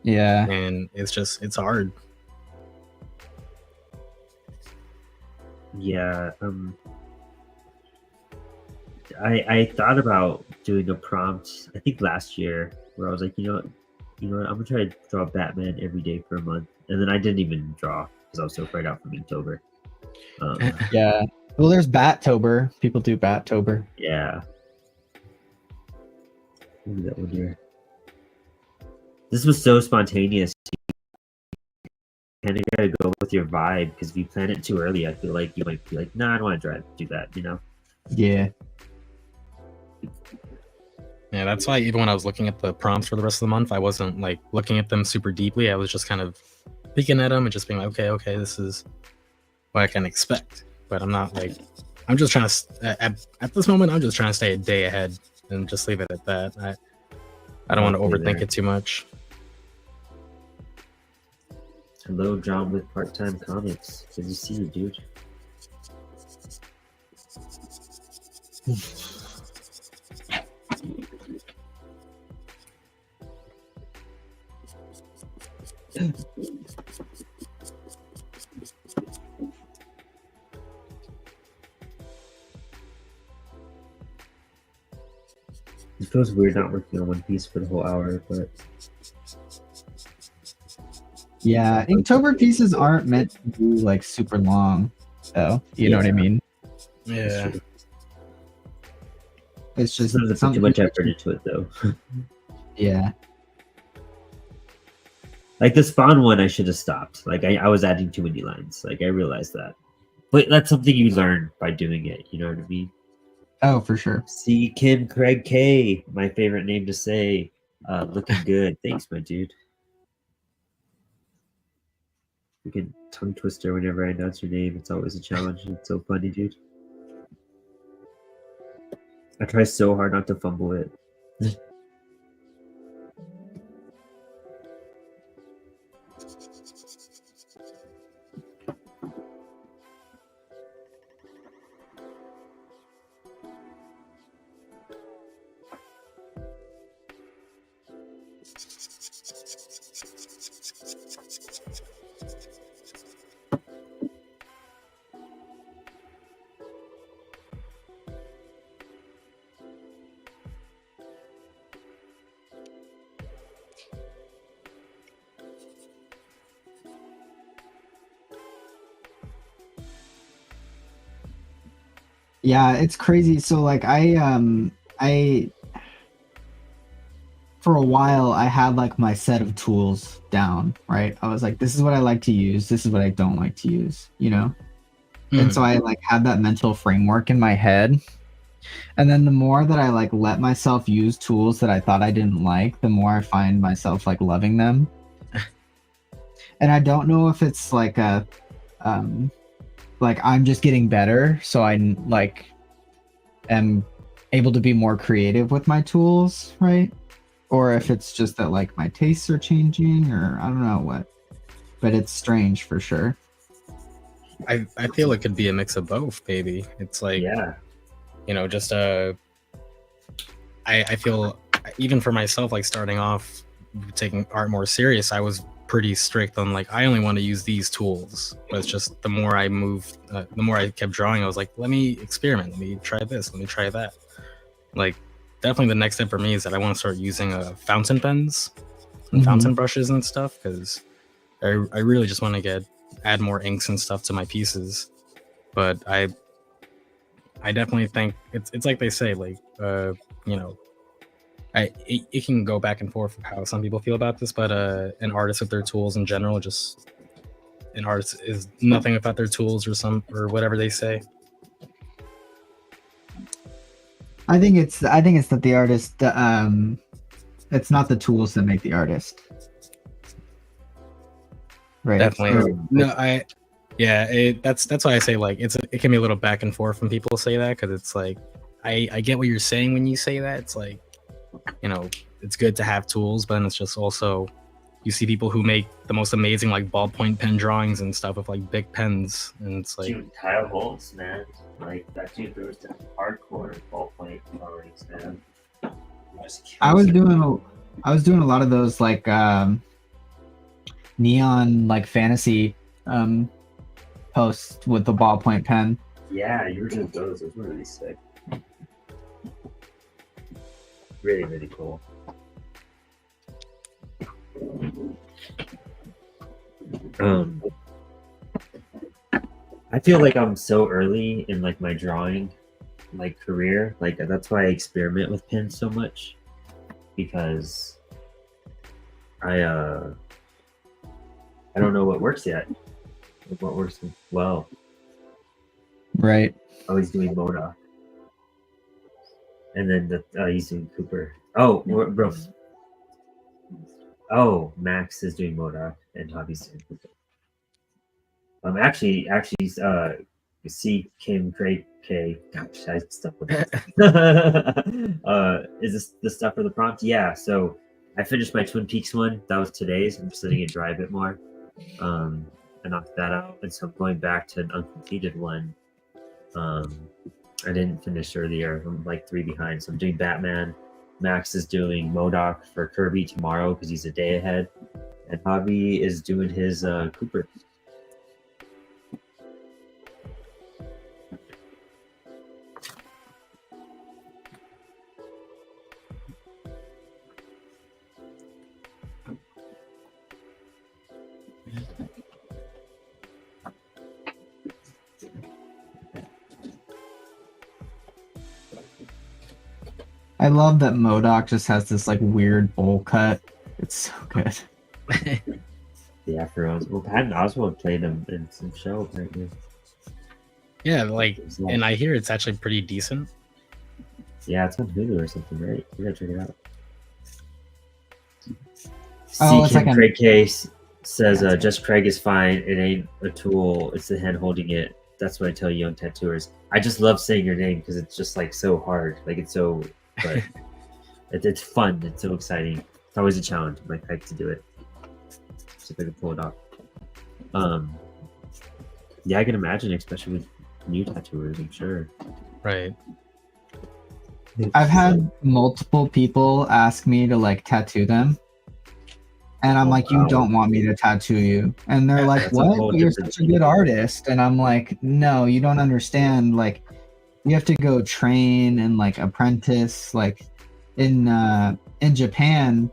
Yeah, and it's hard. Yeah, I thought about doing a prompt, I think last year, where I was like, you know what, I'm gonna try to draw Batman every day for a month, and then I didn't even draw because I was so afraid out from Inktober. Yeah. Well, there's Battober. People do Battober. Yeah. Maybe that one year. This was so spontaneous. Kind of gotta go with your vibe, because if you plan it too early, I feel like you might be like, nah, I don't want to try to do that, you know? Yeah. Yeah, that's why even when I was looking at the prompts for the rest of the month, I wasn't like looking at them super deeply. I was just kind of peeking at them and just being like, okay, this is what I can expect. But I'm not like, I'm just trying to at this moment, I'm just trying to stay a day ahead and just leave it at that. I don't want to overthink it too much. Hello, John with part-time comics. Good to see you, dude. It feels weird not working on One Piece for the whole hour, but Yeah, Inktober pieces aren't meant to be like super long, though. You know what I mean? Yeah. It's just doesn't put too much effort into it, though. Yeah. Like the Spawn one, I should have stopped. Like I was adding too many lines. Like I realized that, but that's something you learn by doing it. You know what I mean? Oh, for sure. See Kim Craig K, my favorite name to say. Looking good. Thanks, my dude. You can tongue twister whenever I announce your name. It's always a challenge. It's so funny, dude. I try so hard not to fumble it. Yeah, it's crazy. So like I for a while I had like my set of tools down, right? I was like, this is what I like to use, this is what I don't like to use, you know? And so I like had that mental framework in my head. And then the more that I like let myself use tools that I thought I didn't like, the more I find myself like loving them. And I don't know if it's like a like I'm just getting better, so I like am able to be more creative with my tools, right? Or if it's just that like my tastes are changing, or I don't know what. But it's strange for sure. I feel it could be a mix of both, baby. It's like, Yeah. you know, just I feel even for myself, like starting off taking art more serious, I was pretty strict on like I only want to use these tools. But it's just the more I moved, the more I kept drawing, I was like, let me experiment, let me try this, let me try that. Like definitely the next step for me is that I want to start using fountain pens and fountain brushes and stuff, because I really just want to add more inks and stuff to my pieces. But I definitely think it's like they say, like you know, it can go back and forth with how some people feel about this, but an artist with their tools in general, just an artist is nothing without their tools, or whatever they say. I think it's that the artist it's not the tools that make the artist. Right. Definitely. That's why I say like it can be a little back and forth when people say that, because it's like I get what you're saying when you say that. It's like, you know, it's good to have tools, but then it's just also you see people who make the most amazing like ballpoint pen drawings and stuff with like big pens, and it's like, Dude, Kyle Holtz, man. Like that dude goes to hardcore ballpoint drawings, man. I was doing a lot of those like neon like fantasy posts with the ballpoint pen. Yeah, you were doing those. Those were really sick. Really, really cool. I feel like I'm so early in like my drawing like career. Like that's why I experiment with pens so much, because I don't know what works yet. What works well. Right. Always doing Modoc. And then he's doing Cooper. Oh, bro. Oh, Max is doing Modoc and Javi's doing. Actually, C Kim Craig K. Gosh, I stuck with it. Is this the stuff for the prompt? Yeah. So I finished my Twin Peaks one. That was today's. I'm just letting it dry a bit more. I knocked that out, and so I'm going back to an uncompleted one. I didn't finish earlier. I'm like 3 behind, so I'm doing Batman. Max is doing Modoc for Kirby tomorrow because he's a day ahead, and Javi is doing his Cooper. I love that Modoc just has this like weird bowl cut. It's so good. The Afros. Well, Patton Oswalt played him in some show apparently. Yeah, like, and I hear it's actually pretty decent. Yeah, it's on Hulu or something, right? You gotta check it out. Oh, it's Kim like Craig Case says, just Craig is fine. It ain't a tool. It's the hand holding it. That's what I tell young tattooers. I just love saying your name because it's just like so hard. Like it's so, but it's fun. It's so exciting. It's always a challenge. I'm like hyped to do it. See if I can pull it off. Yeah, I can imagine, especially with new tattooers. I'm sure. Right. I've had multiple people ask me to like tattoo them. And I'm like, you don't want me to tattoo you. And they're like, what? But you're such a good artist. And I'm like, no, you don't understand. Like, you have to go train and like apprentice. Like in Japan,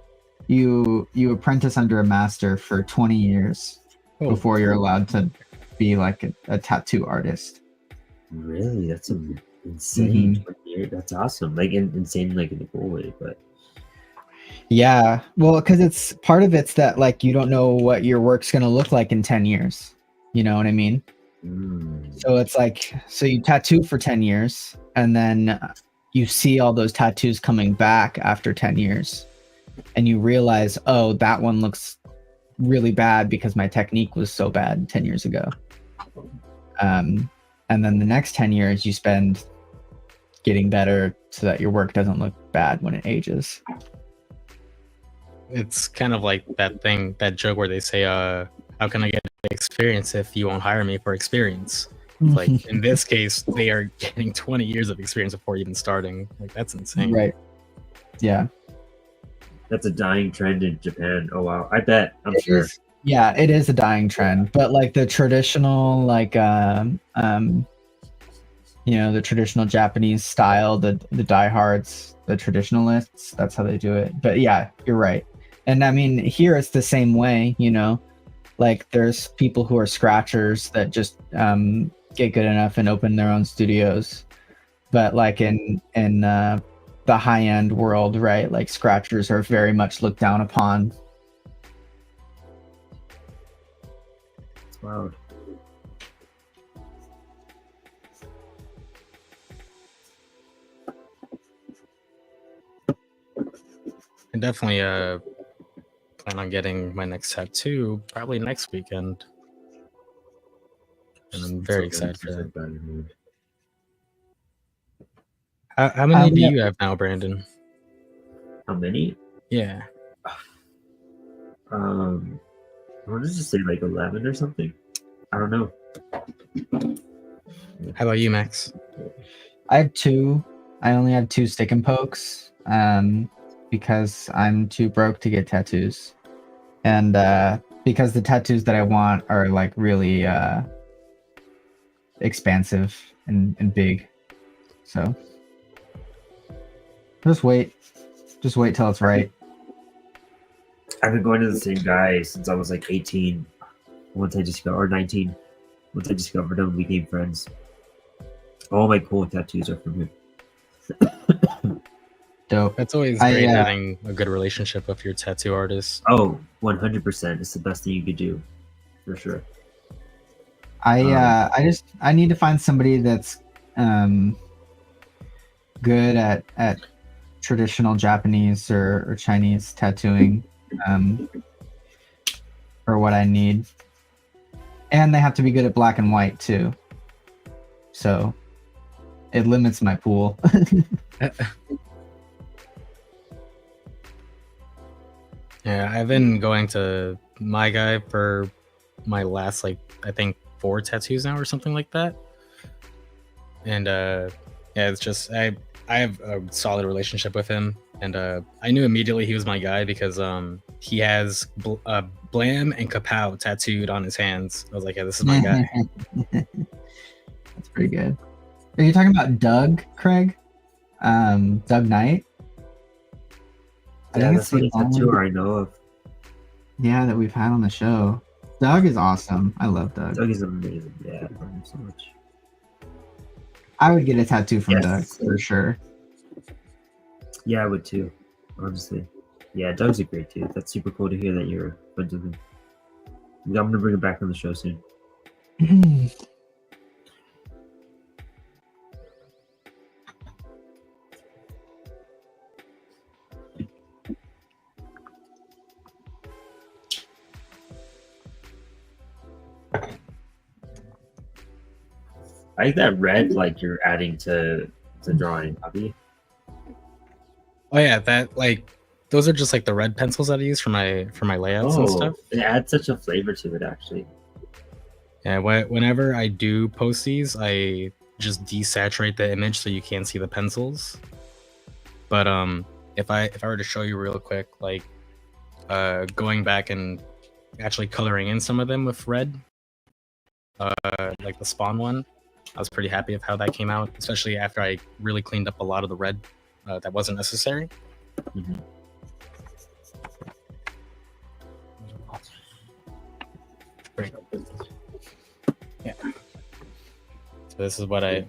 you apprentice under a master for 20 years before you're allowed to be like a tattoo artist. Really? That's insane. That's awesome. Like insane, like in a cool way, but. Yeah, well, because it's part of it's that like you don't know what your work's gonna look like in 10 years. You know what I mean? So it's like, so you tattoo for 10 years and then you see all those tattoos coming back after 10 years and you realize, oh, that one looks really bad because my technique was so bad 10 years ago. And then the next 10 years you spend getting better so that your work doesn't look bad when it ages. It's kind of like that joke where they say, how can I get experience if you won't hire me for experience? Like in this case, they are getting 20 years of experience before even starting. Like that's insane. Right. Yeah. That's a dying trend in Japan. Oh wow. I bet. I'm sure. Yeah, it is a dying trend. But like the traditional, like the traditional Japanese style, the diehards, the traditionalists, that's how they do it. But yeah, you're right. And I mean, here it's the same way, like there's people who are scratchers that just get good enough and open their own studios. But like in the high-end world, right, like scratchers are very much looked down upon. Wow. I definitely plan on getting my next tattoo probably next weekend. And I'm very excited for that. How many do you have now, Brandon? How many? Yeah. What did you say, like 11 or something? I don't know. How about you, Max? I have 2. I only have 2 stick and pokes because I'm too broke to get tattoos. And because the tattoos that I want are like really expansive and big. So just wait till it's right. I've been going to the same guy since I was like 18. Once I discovered, or 19. Once I discovered him, we became friends. All my cool tattoos are from him. Dope. It's always great having a good relationship with your tattoo artist. Oh, 100%. It's the best thing you could do, for sure. I need to find somebody that's good at traditional Japanese or Chinese tattooing. for what I need. And they have to be good at black and white too. So it limits my pool. Yeah, I've been going to my guy for my last, like, I think 4 tattoos now or something like that. And yeah, it's just I have a solid relationship with him, and I knew immediately he was my guy because he has Blam and Kapow tattooed on his hands. I was like, yeah, this is my guy. That's pretty good. Are you talking about Doug, Craig? Doug Knight? Yeah, that's the only tattooer I know of. Yeah, that we've had on the show. Doug is awesome. I love Doug. Doug is amazing. Yeah, I love him so much. I would get a tattoo from Yes. Doug for sure. Yeah, I would too, honestly. Yeah, Doug's a great dude. That's super cool to hear that you're friends with him. I'm gonna bring him back on the show soon. I like that red, like you're adding to the drawing, Javi. Oh yeah, that, like, those are just like the red pencils that I use for my layouts and stuff. It adds such a flavor to it, actually. Yeah, whenever I do post these, I just desaturate the image so you can't see the pencils. But if I were to show you real quick, like going back and actually coloring in some of them with red, like the Spawn one, I was pretty happy of how that came out, especially after I really cleaned up a lot of the red that wasn't necessary. Mm-hmm. Yeah. So this is what I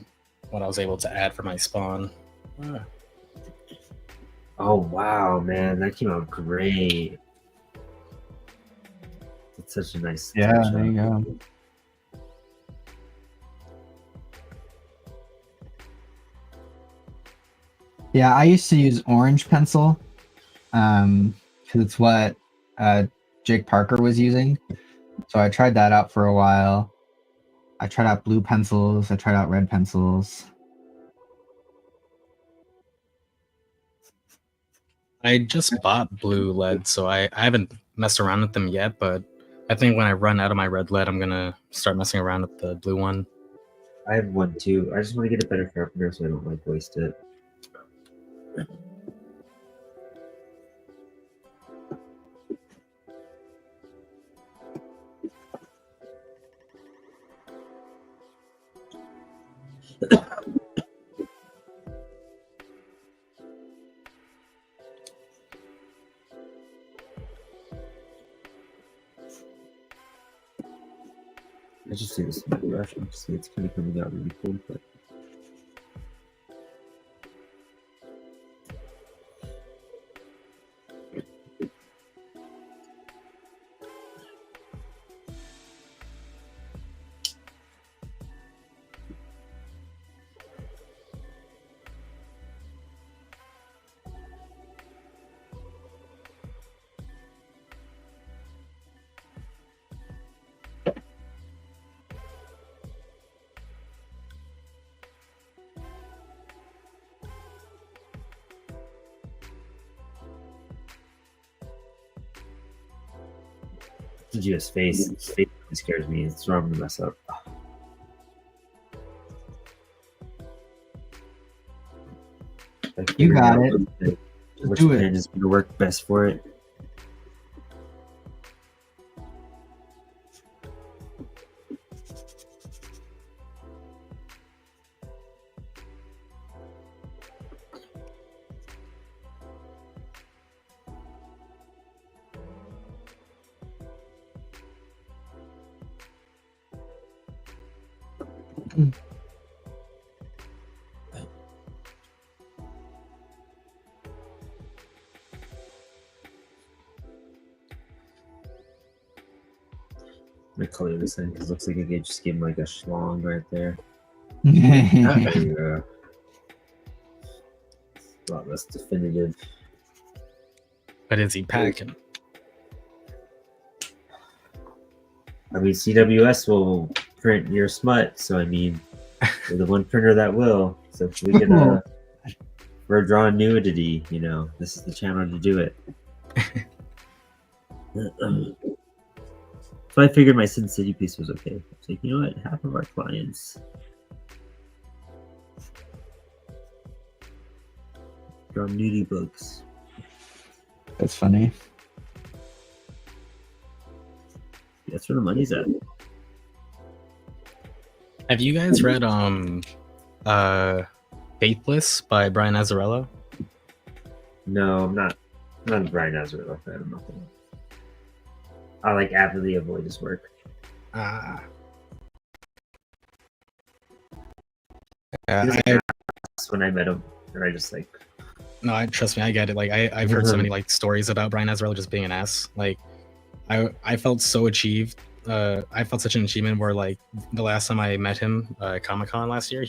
was able to add for my Spawn. Oh wow, man, that came out great. It's such a nice. Yeah, touch there up. you go. Yeah, I used to use orange pencil, because it's what Jake Parker was using. So I tried that out for a while. I tried out blue pencils. I tried out red pencils. I just bought blue lead, so I haven't messed around with them yet, but I think when I run out of my red lead, I'm gonna start messing around with the blue one. I have one too. I just want to get a better sharpener so I don't like waste it. I just see this in my brush. Obviously, it's kind of coming out really cool, but his face. His face scares me. It's wrong to mess up. You got it. Which do it. pen is going to work best for it? I'm gonna color this in because it looks like I could just give him like a schlong right there. There you go. A lot less definitive. But is he packing? I mean, CWS will print your smut, so I mean, we're the one printer that will. So if we get we're drawing nudity, you know, this is the channel to do it. So I figured my Sin City piece was okay. I was like, you know what? Half of our clients draw nudity books. That's funny. That's where the money's at. Have you guys read Faithless by Brian Azzarello? No, I'm not a Brian Azzarello fan. I'm not gonna. I like avidly avoid his work. Yeah, When I met him, and I just like. no, trust me, I get it. Like I've heard so many like stories about Brian Azzarello just being an ass. Like I felt so achieved. I felt such an achievement where like the last time I met him at Comic-Con last year,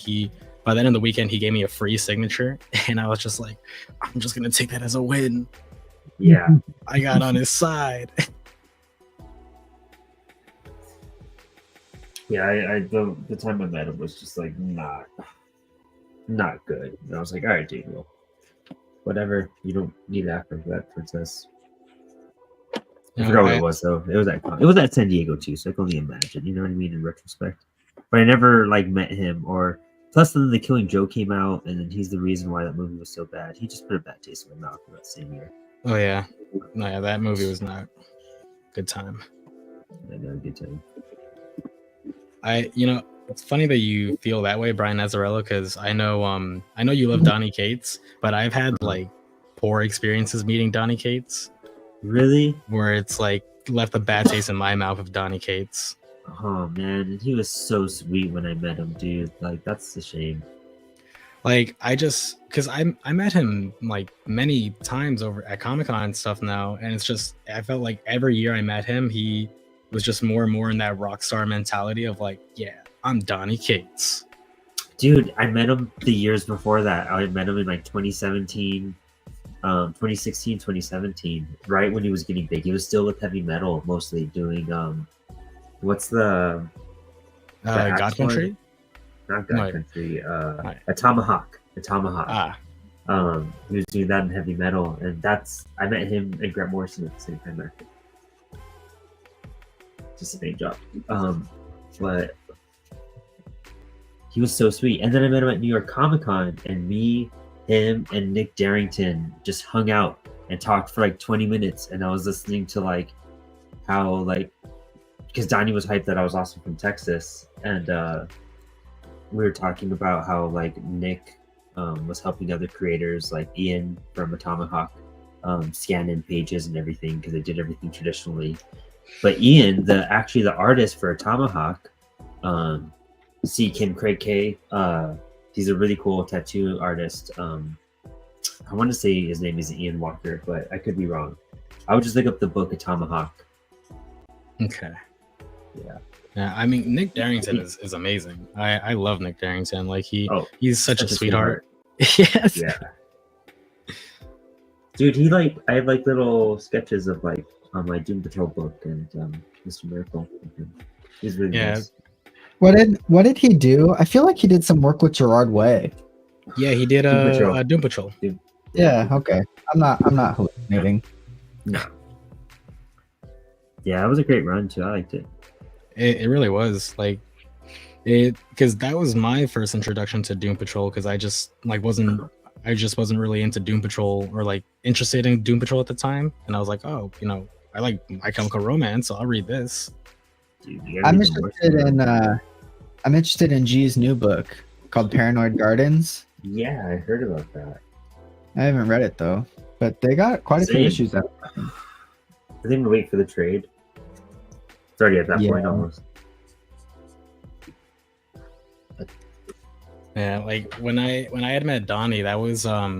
by the end of the weekend he gave me a free signature, and I was just like, I'm just gonna take that as a win. Yeah, I got on his side. yeah. I the time I met him was just like not good. And I was like, all right, dude, well, whatever. You don't need that for that princess. I forgot what it was though. It was at San Diego too, so I can only imagine. You know what I mean in retrospect. But I never like met him. Or plus, then The Killing Joke came out, and then he's the reason why that movie was so bad. He just put a bad taste in my mouth for that same year. Oh yeah, no, yeah, that movie was not a good time. I had a good time. It's funny that you feel that way, Brian Azzarello, because I know you love Donny Cates, but I've had like poor experiences meeting Donny Cates. Really? Where it's like left a bad taste in my mouth of Donny Cates. Oh man, he was so sweet when I met him, dude. Like that's a shame. Like because I met him like many times over at Comic-Con and stuff now, and it's just I felt like every year I met him, he was just more and more in that rock star mentality of like, yeah, I'm Donny Cates. Dude, I met him the years before that. I met him in like 2017, 2016, 2017, right when he was getting big. He was still with heavy metal, mostly doing what's the God Country? Not God Country. A Tomahawk. He was doing that in heavy metal, and I met him and Grant Morrison at the same time. Actually. Just a name drop. But he was so sweet. And then I met him at New York Comic Con, and me, him, and Nick Darrington just hung out and talked for like 20 minutes. And I was listening to like how like because Donnie was hyped that I was also from Texas, and we were talking about how like Nick was helping other creators like Ian from Tomahawk scan in pages and everything because they did everything traditionally. But Ian, the artist for Tomahawk, C. Kim Craig K, he's a really cool tattoo artist. I want to say his name is Ian Walker, but I could be wrong. I would just look up the book of Tomahawk. Okay. Yeah. Yeah, I mean Nick Darrington is amazing. I love Nick Darrington. Like he's such a sweetheart. Yes. Yeah. Dude, I have like little sketches of like on my Doom Patrol book and Mr. Miracle. He's really nice. What did he do? I feel like he did some work with Gerard Way. Yeah, he did Doom Patrol. Yeah, okay. I'm not hallucinating. No. Yeah, it was a great run too. I liked it. It really was like it because that was my first introduction to Doom Patrol because I just wasn't really into Doom Patrol or like interested in Doom Patrol at the time, and I was like, oh, I like My Chemical Romance, so I'll read this. Dude, I'm interested in G's new book called Paranoid Gardens. Yeah, I heard about that. I haven't read it though, but they got quite a few issues out. I think I'm gonna wait for the trade. It's already at that point almost. Yeah, like when I had met Donnie, that was I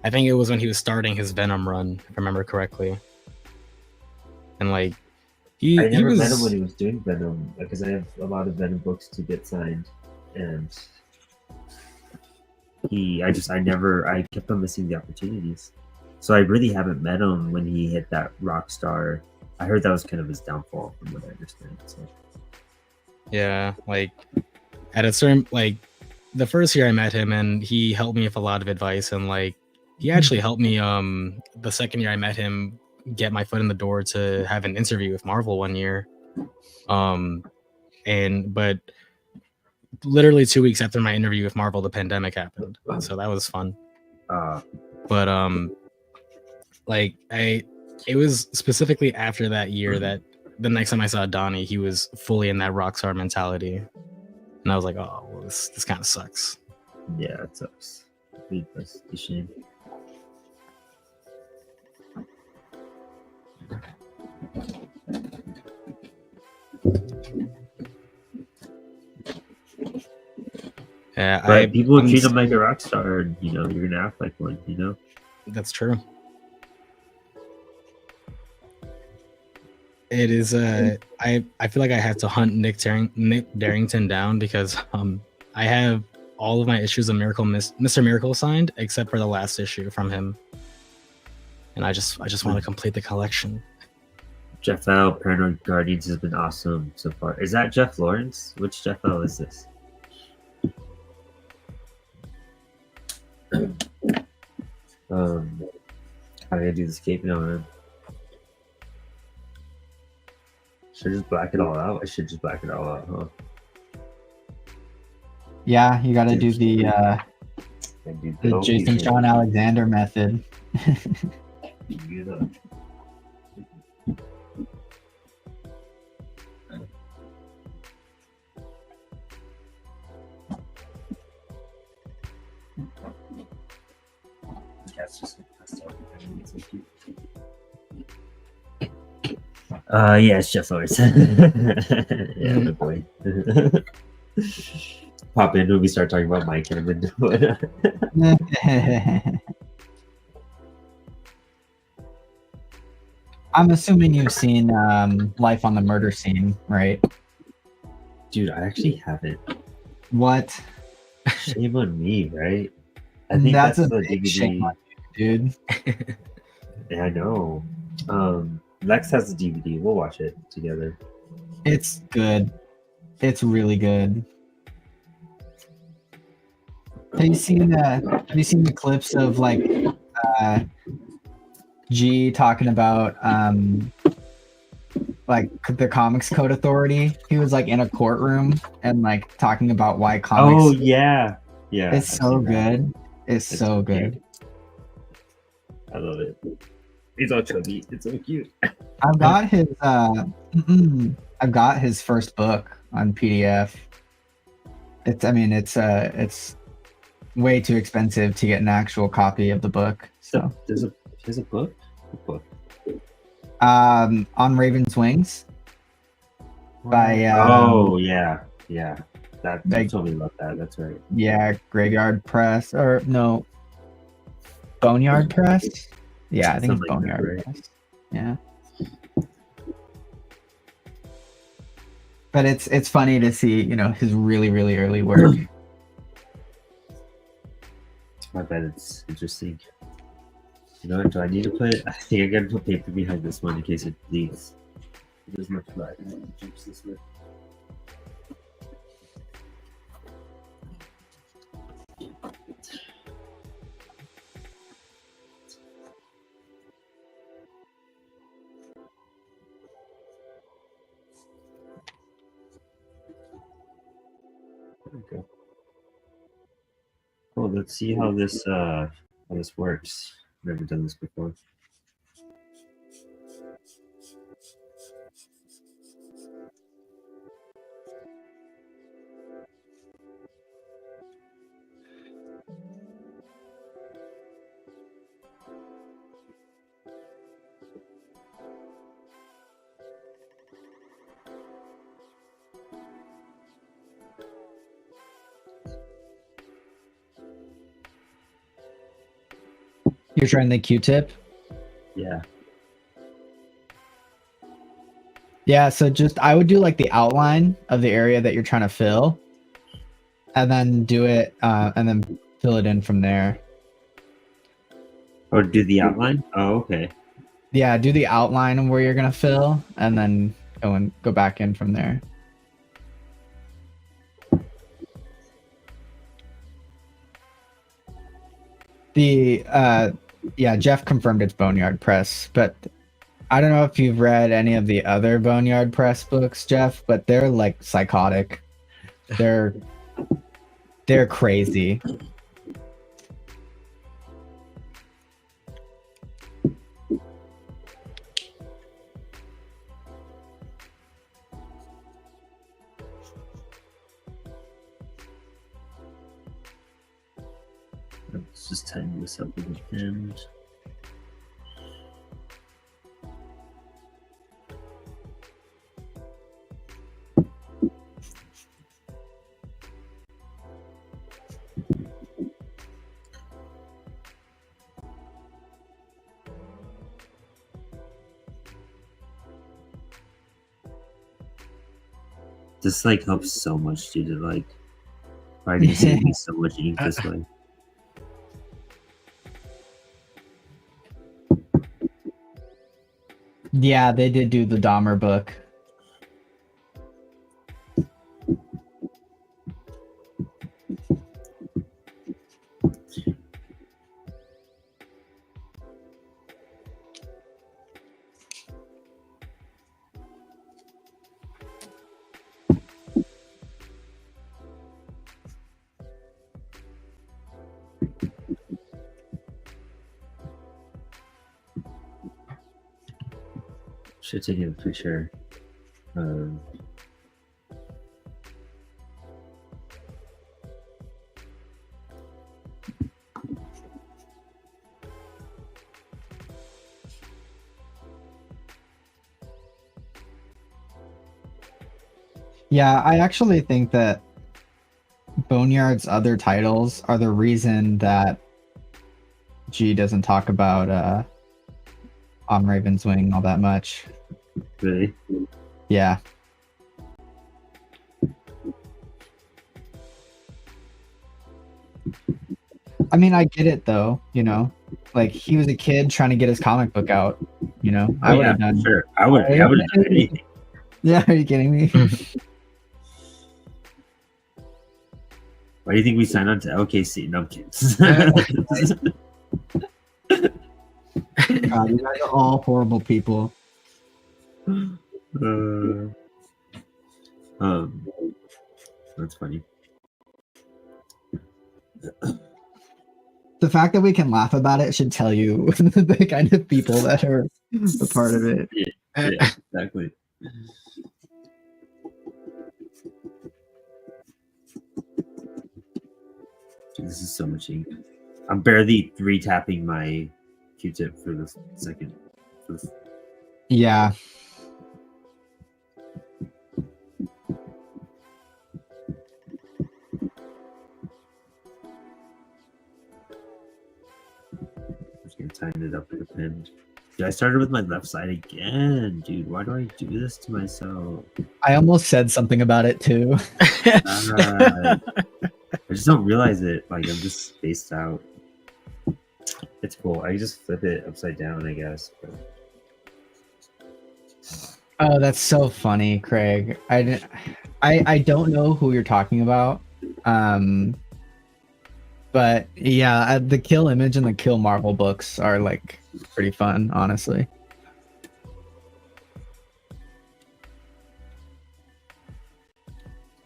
think it was when he was starting his Venom run, if I remember correctly. And like I never met him when he was doing Venom because I have a lot of Venom books to get signed, and I kept on missing the opportunities. So I really haven't met him when he hit that rock star I heard that was kind of his downfall, from what I understand. So. Yeah, like at a certain like the first year I met him, and he helped me with a lot of advice, and like he actually helped me the second year I met him get my foot in the door to have an interview with Marvel one year. But literally 2 weeks after my interview with Marvel, the pandemic happened, so that was fun. But like it was specifically after that year that the next time I saw Donnie, he was fully in that rockstar mentality, and I was like, oh, well, this kind of sucks. Yeah, it sucks. That's a shame. Yeah, but people treat him like a rock star, and you're gonna act like one. That's true. It is. I feel like I have to hunt Nick Darrington down, because I have all of my issues of Mr. Miracle signed except for the last issue from him, and I just want to complete the collection. Jeff L. Paranoid Guardians has been awesome so far. Is that Jeff Lawrence? Which Jeff L. is this? How do I do this cape now, man? Should I just black it all out? I should just black it all out, huh? Yeah, you gotta do the Jason Sean Alexander method. Yeah, it's Jeff Lawrence. Yeah, good boy. Pop in when we start talking about Mike Hammond. I'm assuming you've seen Life on the Murder Scene, right? Dude, I actually haven't. What? Shame on me, right? I think that's a the big DVD. shame on you, dude. Yeah, I know. Lex has the DVD. We'll watch it together. It's good. It's really good. Have you seen the clips of like G talking about like the Comics Code Authority? He was like in a courtroom and like talking about why comics. Oh yeah. It's so good. It's so good. I love it. He's all chubby. It's so cute. I've got his first book on PDF. It's way too expensive to get an actual copy of the book. So there's a book? What book? On Raven's Wings. By oh yeah. That you told me about that. That's right. Yeah, Graveyard Press, or no, Boneyard Press. Yeah, I think it's Boneyard Press. Yeah. But it's funny to see, his really, really early work. I bet it's interesting. You know what? Do I need to I think I gotta put paper behind this one in case it bleeds. There's much black. This way. Okay. Well, let's see how this works. Never done this before. You're trying the Q-tip? Yeah. Yeah, so I would do like the outline of the area that you're trying to fill, and then do it, and then fill it in from there. Or do the outline? Oh, okay. Yeah, do the outline of where you're gonna fill, and then go back in from there. Jeff confirmed it's Boneyard Press, but I don't know if you've read any of the other Boneyard Press books, Jeff, but they're like psychotic. They're crazy. Let's just tighten this up with the end. This like helps so much, dude. To like writing saving me so much ink this way. Yeah, they did do the Dahmer book. Should take a picture. Yeah, I actually think that Boneyard's other titles are the reason that G doesn't talk about On Raven's Wing all that much. Really? Yeah. I mean, I get it though, you know. Like he was a kid trying to get his comic book out, you know. I would have done. Sure. I would have done anything. Yeah, are you kidding me? Why do you think we signed on to LKC? No, I'm kidding. God, you guys are all horrible people. That's funny. The fact that we can laugh about it should tell you the kind of people that are a part of it. Yeah, exactly. Dude, this is so much ink. I'm barely tapping my Q-tip for the second. Yeah. Just gonna tighten it up with a pen. Dude, I started with my left side again, dude. Why do I do this to myself? I almost said something about it too. I just don't realize it. Like I'm just spaced out. It's cool. I just flip it upside down, I guess. But... Oh, that's so funny, Craig. I don't know who you're talking about. But yeah, the Kill Image and the Kill Marvel books are like pretty fun, honestly.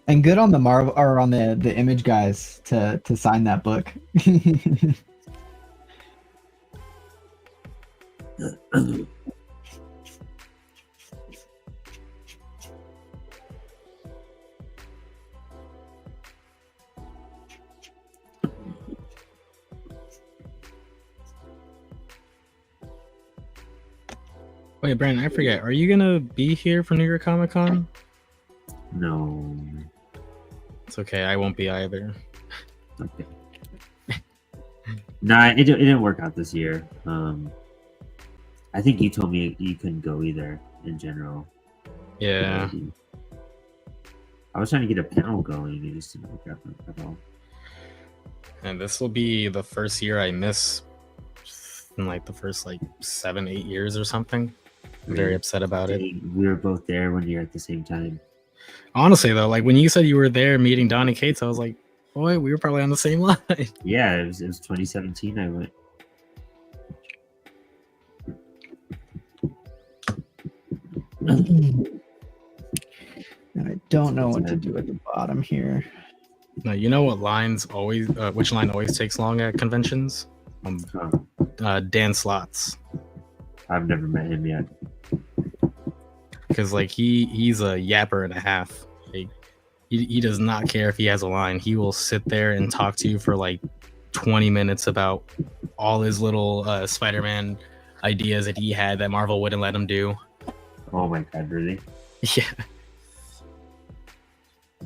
And good on the Marvel or on the Image guys to sign that book. Wait, Brandon, I forget. Are you gonna be here for New York Comic Con? No. It's okay. I won't be either. Okay. Nah, it didn't work out this year. I think you told me you couldn't go either in general. Yeah. I was trying to get a panel going. It just didn't work out at all. And this will be the first year I miss in like the first like 7-8 years or something. I'm very upset about it. We were both there when you're at the same time. Honestly, though, like when you said you were there meeting Donnie Cates, I was like, boy, we were probably on the same line. Yeah, it was 2017. I went. I don't know what to do at the bottom here. No, you know what lines always? Which line always takes long at conventions? Dan Slots. I've never met him yet. Because like he's a yapper and a half. Like, he does not care if he has a line. He will sit there and talk to you for like 20 minutes about all his little Spider-Man ideas that he had that Marvel wouldn't let him do. Oh my god, really? Yeah.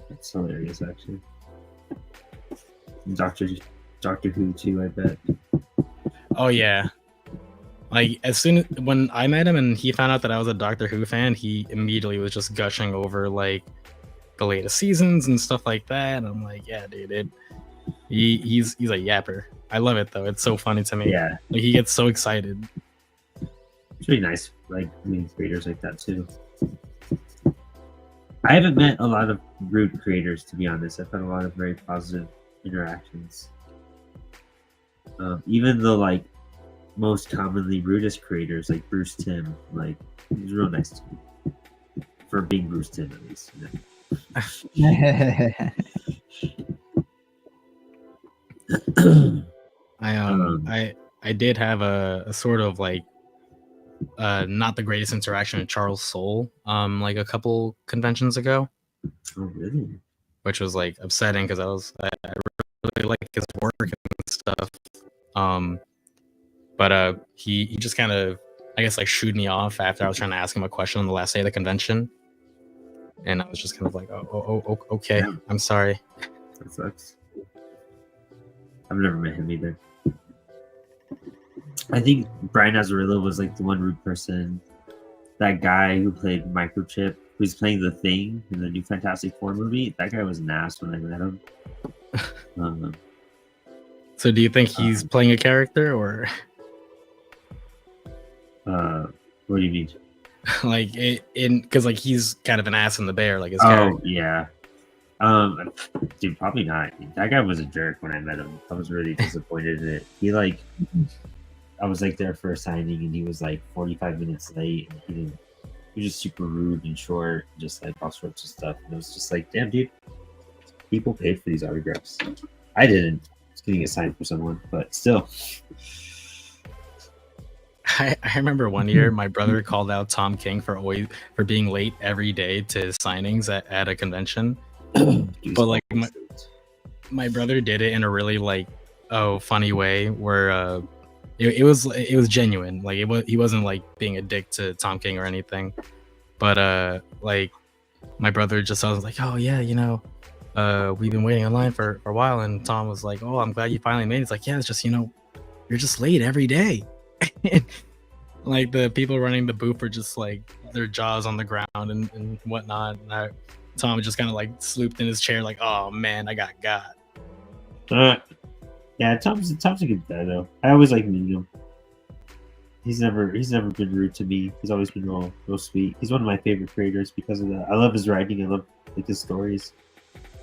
That's hilarious, actually. Doctor Who too, I bet. Oh yeah. Like when I met him and he found out that I was a Doctor Who fan, he immediately was just gushing over like the latest seasons and stuff like that. And I'm like, yeah, dude, he's a yapper. I love it though. It's so funny to me. Yeah. Like he gets so excited. It's really nice, like meeting creators like that too. I haven't met a lot of rude creators, to be honest. I've had a lot of very positive interactions. Even the like most commonly rudest creators, like Bruce Timm, like he's real nice to me for being Bruce Timm, at least. You know? I did have a sort of like not the greatest interaction with Charles Soule like a couple conventions ago. Oh really? Which was like upsetting because I really like his work and stuff. But he just kind of, I guess, like shooed me off after I was trying to ask him a question on the last day of the convention, and I was just kind of like, oh okay, yeah. I'm sorry. That sucks. I've never met him either. I think Brian Azzarello was like the one rude person. That guy who played Microchip, who's playing the Thing in the new Fantastic Four movie, that guy was an ass when I met him. So do you think he's playing a character, or what do you mean? Like because like he's kind of an ass in the bear, like his character. Yeah. Dude, probably not. That guy was a jerk when I met him. I was really disappointed in it. He like, I was like there for a signing, and he was like 45 minutes late, and he was just super rude and short, just like all sorts of stuff. And it was just like, damn, dude, people paid for these autographs. I didn't. Getting it signed for someone, but still. I remember one year my brother called out Tom King for being late every day to his signings at a convention. But like my brother did it in a really like funny way where it was genuine. Like he wasn't like being a dick to Tom King or anything. But like my brother just was like, oh yeah, you know, we've been waiting online for a while, and Tom was like, oh, I'm glad you finally made it. It's like, yeah, it's just, you know, you're just late every day. Like the people running the booth were just like their jaws on the ground and whatnot. And Tom just kind of like slooped in his chair like, oh man, I got. Yeah, Tom's a good guy though. I always like meeting him. He's never been rude to me. He's always been real sweet. He's one of my favorite creators because of that. I love his writing. I love like his stories.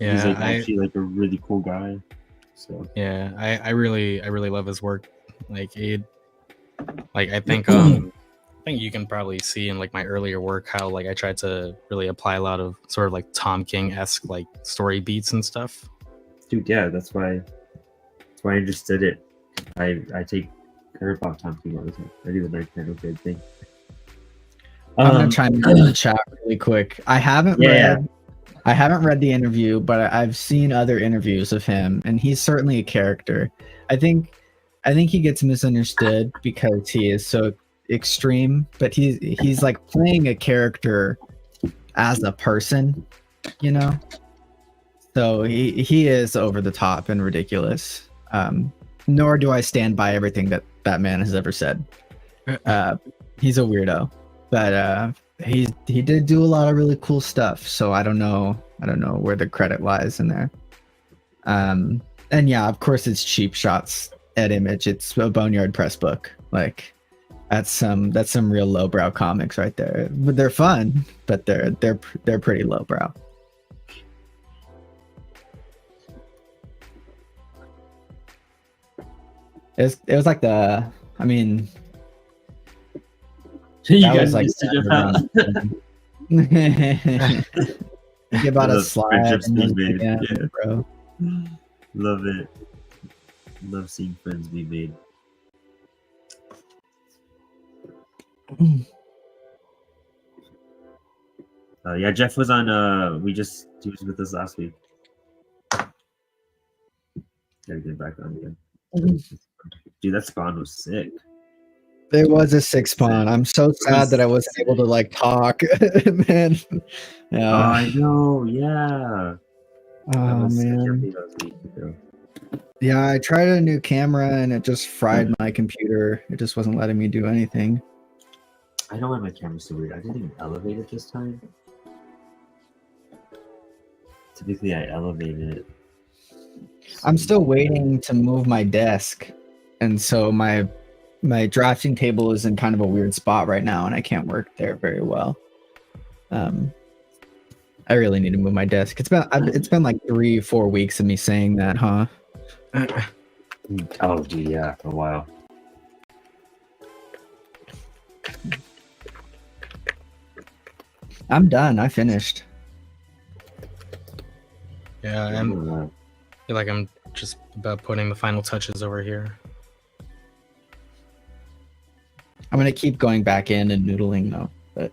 Yeah, he's like actually like a really cool guy. So yeah, I really love his work. Like I think you can probably see in like my earlier work how like I tried to really apply a lot of sort of like Tom King-esque like story beats and stuff. Dude, yeah, that's why I understood it. I take care about Tom King all the time. I do like kind of good thing. I'm gonna chime in the chat really quick. I haven't read the interview, but I've seen other interviews of him, and he's certainly a character. I think he gets misunderstood because he is so extreme, but he's like playing a character as a person, you know. So he is over the top and ridiculous. Nor do I stand by everything that man has ever said. He's a weirdo, but he did do a lot of really cool stuff. So I don't know where the credit lies in there. And yeah, of course it's cheap shots at Image. It's a Boneyard Press book. Like that's some real lowbrow comics right there. But they're fun, but they're pretty lowbrow. It was like the, I mean, You that guys was like missed it about think about a Those slide friendships and those being made, DMs, bro. Love it. Love seeing friends be made. Yeah, Jeff was on. He was with us last week. Gotta get back on again. Dude, that spawn was sick. There was a 6 spawn. I'm so sad that I wasn't able to like talk, man. Yeah. Oh, I know. Yeah. Oh man. Yeah, I tried a new camera and it just fried my computer. It just wasn't letting me do anything. I know why my camera's so weird. I didn't even elevate it this time. Typically, I elevated it. I'm still waiting to move my desk, and so my drafting table is in kind of a weird spot right now, and I can't work there very well. I really need to move my desk. It's been like 3-4 weeks of me saying that, huh? Oh, gee, yeah, for a while. I'm done. I finished. Yeah, I feel like I'm just about putting the final touches over here. I'm gonna keep going back in and noodling though, but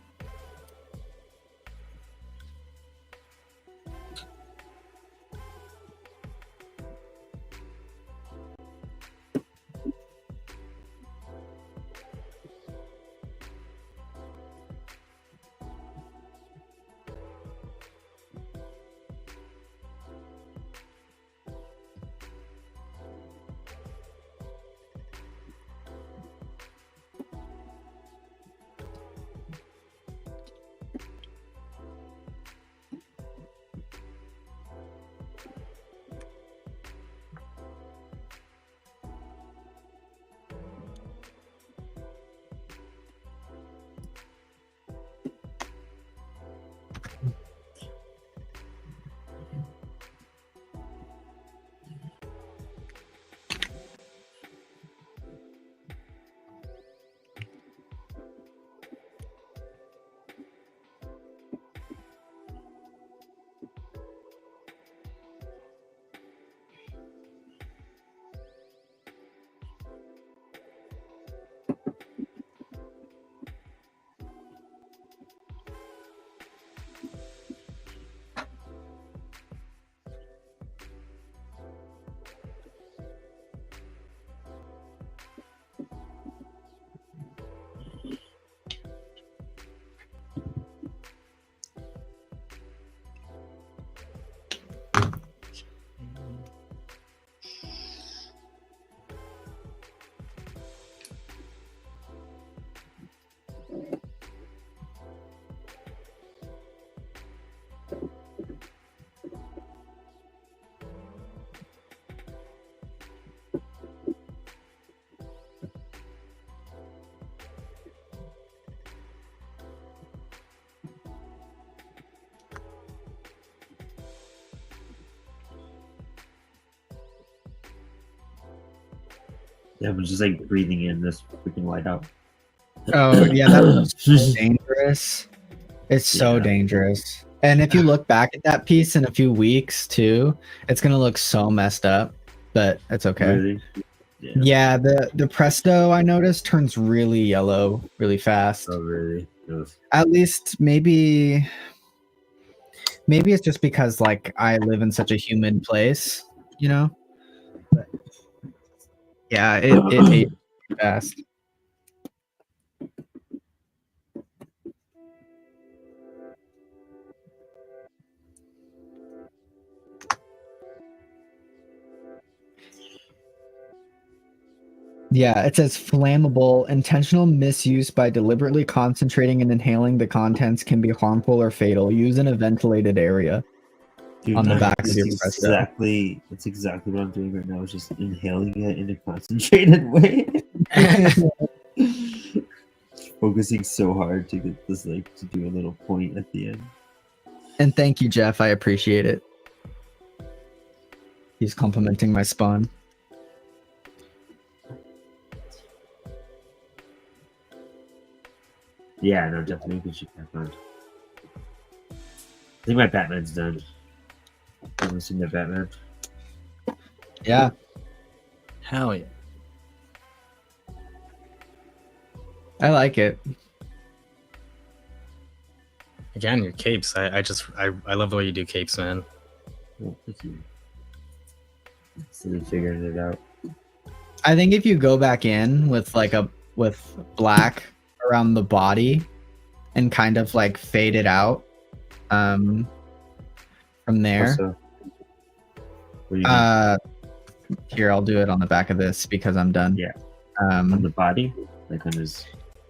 Yeah, I'm just like breathing in this freaking whiteout. oh yeah, that's so dangerous. It's so Yeah. dangerous. And if you look back at that piece in a few weeks too, it's gonna look so messed up, but it's okay. Really? Yeah, the Presto I noticed turns really yellow really fast. Oh, really? Ugh. At least maybe it's just because like I live in such a humid place, you know? But yeah, it ate fast. Yeah, it says flammable. Intentional misuse by deliberately concentrating and inhaling the contents can be harmful or fatal. Use in a ventilated area. Dude, On the back of that's your Presto. exactly what I'm doing right now. Is just inhaling it in a concentrated way. Focusing so hard to get this, like, to do a little point at the end. And thank you, Jeff. I appreciate it. He's complimenting my spawn. Yeah, no, definitely we should have fun. I think my Batman's done. Haven't seen the Batman. Yeah. Hell yeah. I like it. Again, your capes. I love the way you do capes, man. Oh, thank you. Still figuring it out. I think if you go back in with with black around the body and kind of like fade it out from there. Also, what do you mean? Here, I'll do it on the back of this because I'm done. Yeah. On the body? Like on his...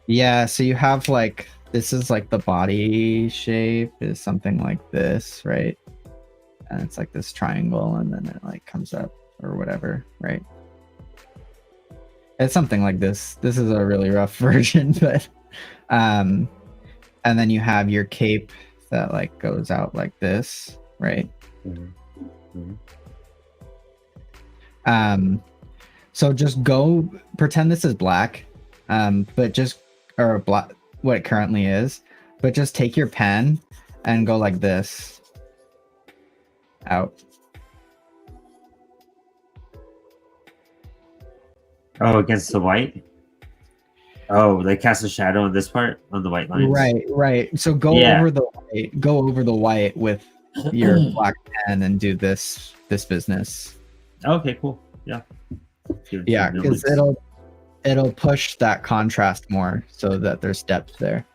Yeah, so you have like, this is like the body shape is something like this, right? And it's like this triangle and then it like comes up or whatever, right? It's something like this. This is a really rough version, but and then you have your cape that like goes out like this, right? Mm-hmm. So just go pretend this is black, but just or black what it currently is, but just take your pen and go like this out. Oh, against the white? Oh, they cast a shadow on this part on the white lines. Right. So go over the white with your black pen and do this business. Okay, cool. Yeah. Yeah, because it'll push that contrast more so that there's depth there.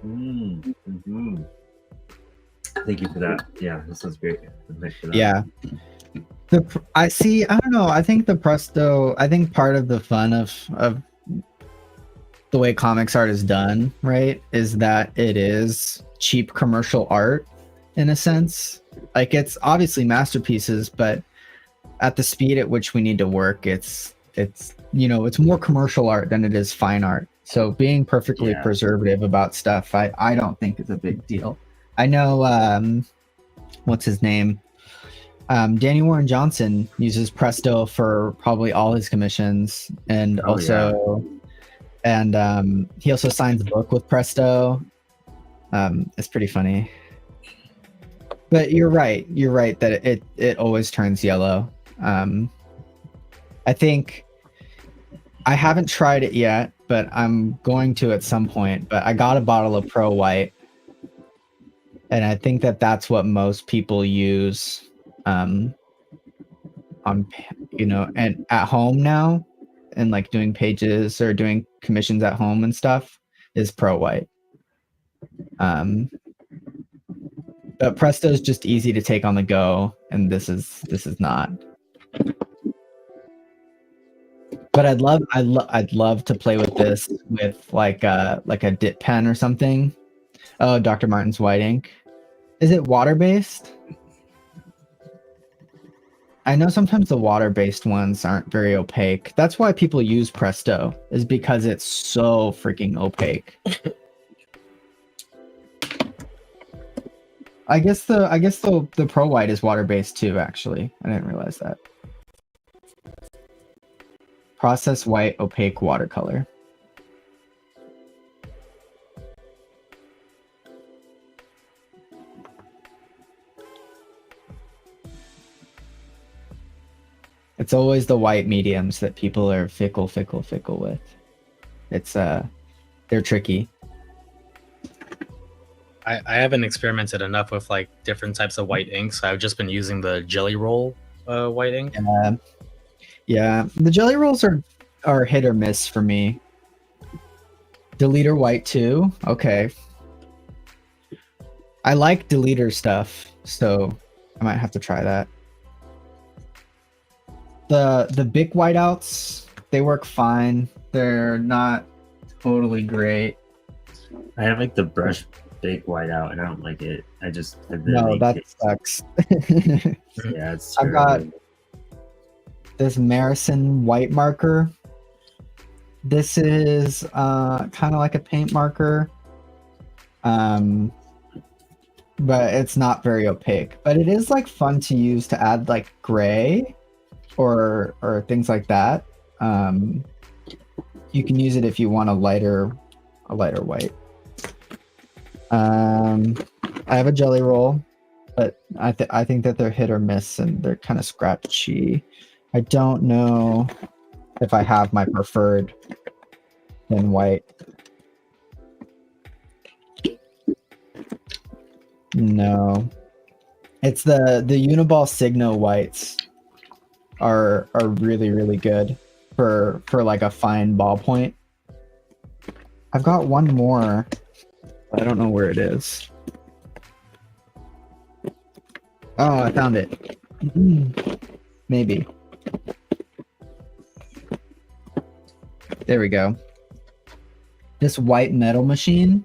Mm-hmm. Thank you for that. Yeah, this sounds great. Yeah. I don't know. I think the Presto, I think part of the fun of the way comics art is done, right, is that it is cheap commercial art in a sense. Like it's obviously masterpieces, but at the speed at which we need to work, it's it's more commercial art than it is fine art. So being perfectly preservative about stuff, I don't think is a big deal. I know what's his name? Danny Warren Johnson uses Presto for probably all his commissions, and he also signs a book with Presto. It's pretty funny. But you're right that it always turns yellow. I think I haven't tried it yet, but I'm going to at some point. But I got a bottle of Pro White, and I think that's what most people use on and at home now, and like doing pages or doing commissions at home and stuff is Pro White. But Presto is just easy to take on the go, and this is not. But I'd love to play with this with like a dip pen or something. Oh, Dr. Martin's white ink. Is it water-based? I know sometimes the water-based ones aren't very opaque. That's why people use Presto, is because it's so freaking opaque. I guess the Pro White is water-based too, actually. I didn't realize that. Process white opaque watercolor. It's always the white mediums that people are fickle with. It's they're tricky. I haven't experimented enough with like different types of white inks. I've just been using the Jelly Roll white ink. Yeah, the Jelly Rolls are hit or miss for me. Deleter white too. Okay. I like Deleter stuff, so I might have to try that. The Bic whiteouts, they work fine. They're not totally great. I have like the brush Bic whiteout, and I don't like it. I just no, that sucks. Yeah, it's I've got this Marison white marker. This is kind of like a paint marker, but it's not very opaque. But it is like fun to use to add like gray or things like that. You can use it if you want a lighter white. I have a jelly roll, but I think that they're hit or miss and they're kind of scratchy. I don't know if I have my preferred thin white. No, it's the Uniball Signo whites are really good for like a fine ballpoint. I've got one more. I don't know where it is. Oh, I found it. Maybe. There we go. This white metal machine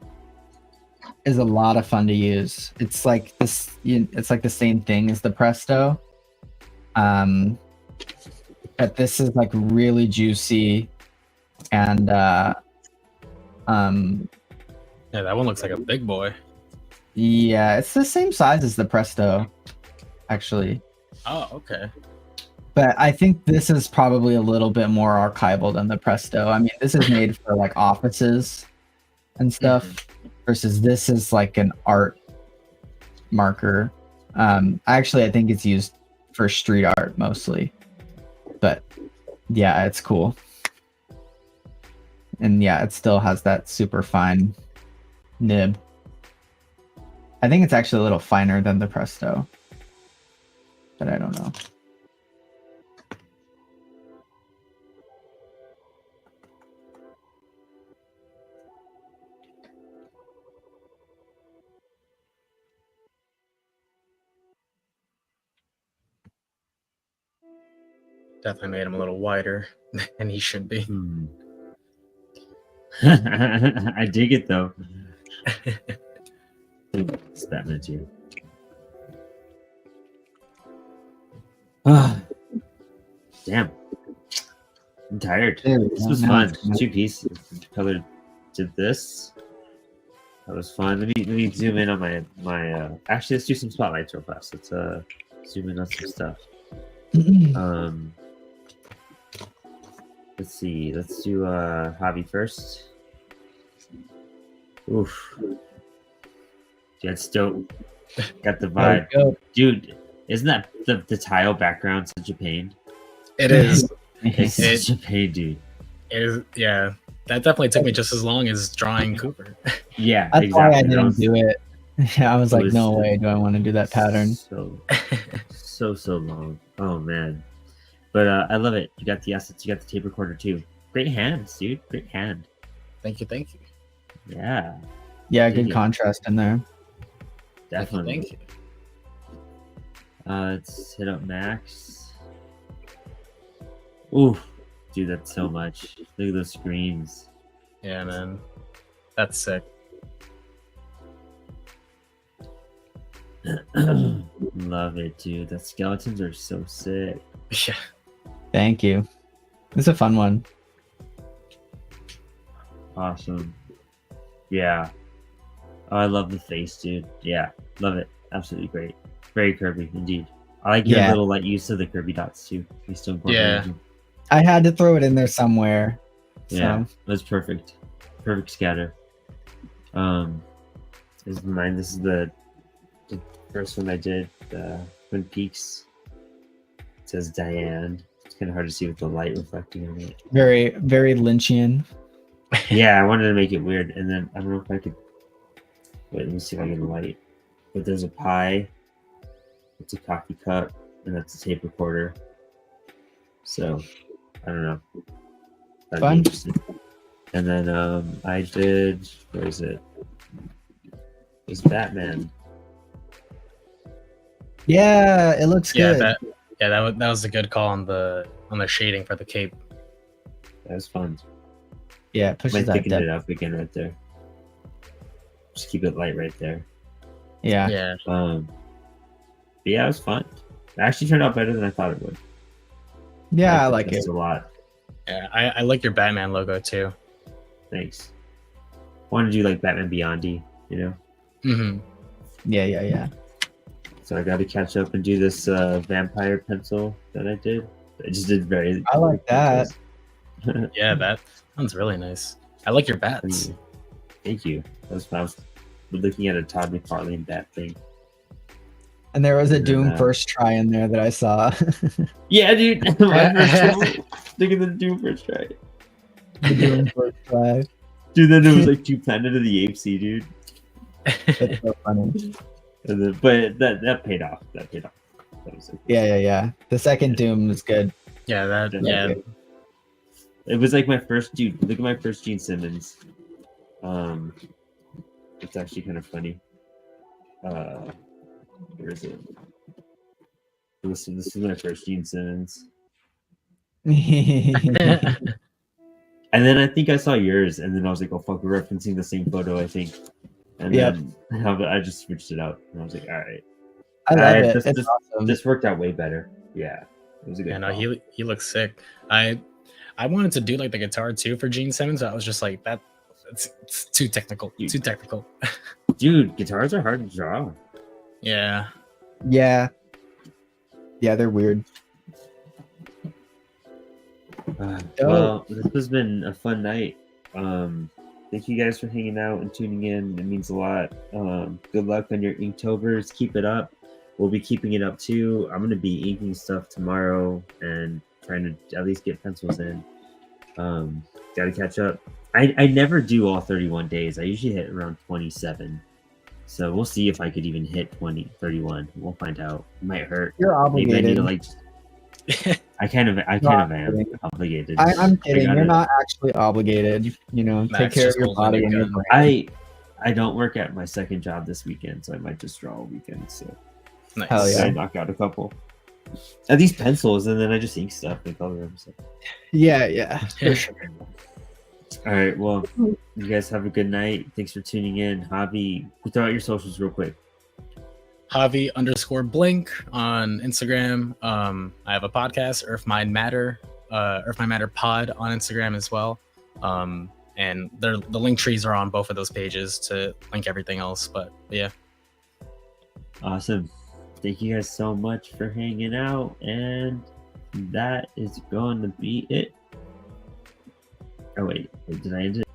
is a lot of fun to use. It's like this. It's like the same thing as the Presto. But this is like really juicy, and Yeah, that one looks like a big boy. yeah, it's the same size as the Presto, actually. Oh, okay. But I think this is probably a little bit more archival than the Presto. I mean, this is made for like offices and stuff, versus this is like an art marker. Actually, I think it's used for street art mostly. But yeah, it's cool. And yeah, it still has that super fine nib. I think it's actually a little finer than the Presto, but I don't know. Definitely made him a little wider than he should be. I dig it though. It's Batman too. Damn. I'm tired. This was fun. 2 pieces. Colored did this. That was fun. Let me zoom in on my actually, let's do some spotlights real fast. Let's zoom in on some stuff. Let's see. Let's do Javi first. Oof. That's dope. Got the vibe. Dude, isn't that the tile background such a pain? It is. It's such a pain, dude. It is. Yeah, that definitely took me just as long as drawing Cooper. Yeah, that's exactly. why I didn't do it. Yeah, I was like, no way do I want to do that pattern. So long. Oh man. But I love it. You got the assets. You got the tape recorder too. Great hands, dude. Great hand. Thank you. Yeah. Yeah, good contrast in there. Definitely. Thank you. Let's hit up Max. Ooh, dude, that's so much. Look at those screens. Yeah, man. That's sick. Love it, dude. The skeletons are so sick. Yeah. Thank you. It's a fun one. Awesome. Yeah. Oh, I love the face, dude. Yeah, love it. Absolutely great. Very Kirby, indeed. I like your little like use of the Kirby dots too. You still I had to throw it in there somewhere. Yeah, So. that's perfect. Perfect scatter. This is mine. This is the first one I did. Twin Peaks. It says Diane. It's kind of hard to see with the light reflecting on it. Very, very Lynchian. Yeah, I wanted to make it weird, and then I don't know if I could. Wait, let me see if I can light. But there's a pie. It's a coffee cup, and that's a tape recorder. So, I don't know. That'd Fun. be interesting. And then I did. Where is it? It's Batman. Yeah, it looks good. That was a good call on the shading for the cape. That was fun. Yeah, it pushes Might that thicken depth. it up again right there. Just keep it light right there. Yeah. Yeah. But yeah, it was fun. It actually turned out better than I thought it would. Yeah, I like it. a lot. Yeah, I like your Batman logo too. Thanks. Wanted to do like Batman Beyondy, you know. Hmm. Yeah. So I got to catch up and do this vampire pencil that I did. I just did very. I like that. Yeah, that sounds really nice. I like your bats. Thank you. I was looking at a Todd McFarlane bat thing. And there was a And, Doom first try in there that I saw. Yeah, dude. My first try. Look at the Doom first try. The Doom first try. Dude, then it was like 2 Planet of the Apes, dude. That's so funny. And then, but that paid off. That paid off. That was like, Yeah. The second Doom was good. Yeah, Yeah. It was like my first dude. Look at my first Gene Simmons. It's actually kind of funny. Where is it? This is my first Gene Simmons. And then I think I saw yours, and then I was like, "Oh fuck, we're referencing the same photo, I think." And then I just switched it out, and I was like, "All right." I love it. It's awesome. This worked out way better. Yeah, it was a good. Yeah, no, he looks sick. I wanted to do like the guitar too for Gene Simmons, but I was just like that. It's too technical. Too technical. Dude, guitars are hard to draw. Yeah. Yeah, they're weird. Well, this has been a fun night. Thank you guys for hanging out and tuning in. It means a lot. Good luck on your Inktovers. Keep it up. We'll be keeping it up too. I'm gonna be inking stuff tomorrow and trying to at least get pencils in. Gotta catch up. I never do all 31 days. I usually hit around 27. So we'll see if I could even hit 31. We'll find out. It might hurt. You're obligated. Maybe I need to like. I kind of am obligated. I'm kidding. You're not actually obligated. You know, take care of your body and your brain. I don't work at my second job this weekend, so I might just draw all weekend. So Nice. Hell yeah. I knock out a couple. At these pencils, and then I just ink stuff and color them. So. Yeah, for sure. All right. Well, you guys have a good night. Thanks for tuning in. Javi, throw out your socials real quick. Javi_Blink on Instagram. I have a podcast, Earth Mind Matter Pod on Instagram as well. And the link trees are on both of those pages to link everything else. But yeah. Awesome. Thank you guys so much for hanging out. And that is going to be it. Oh, wait. Did I end it?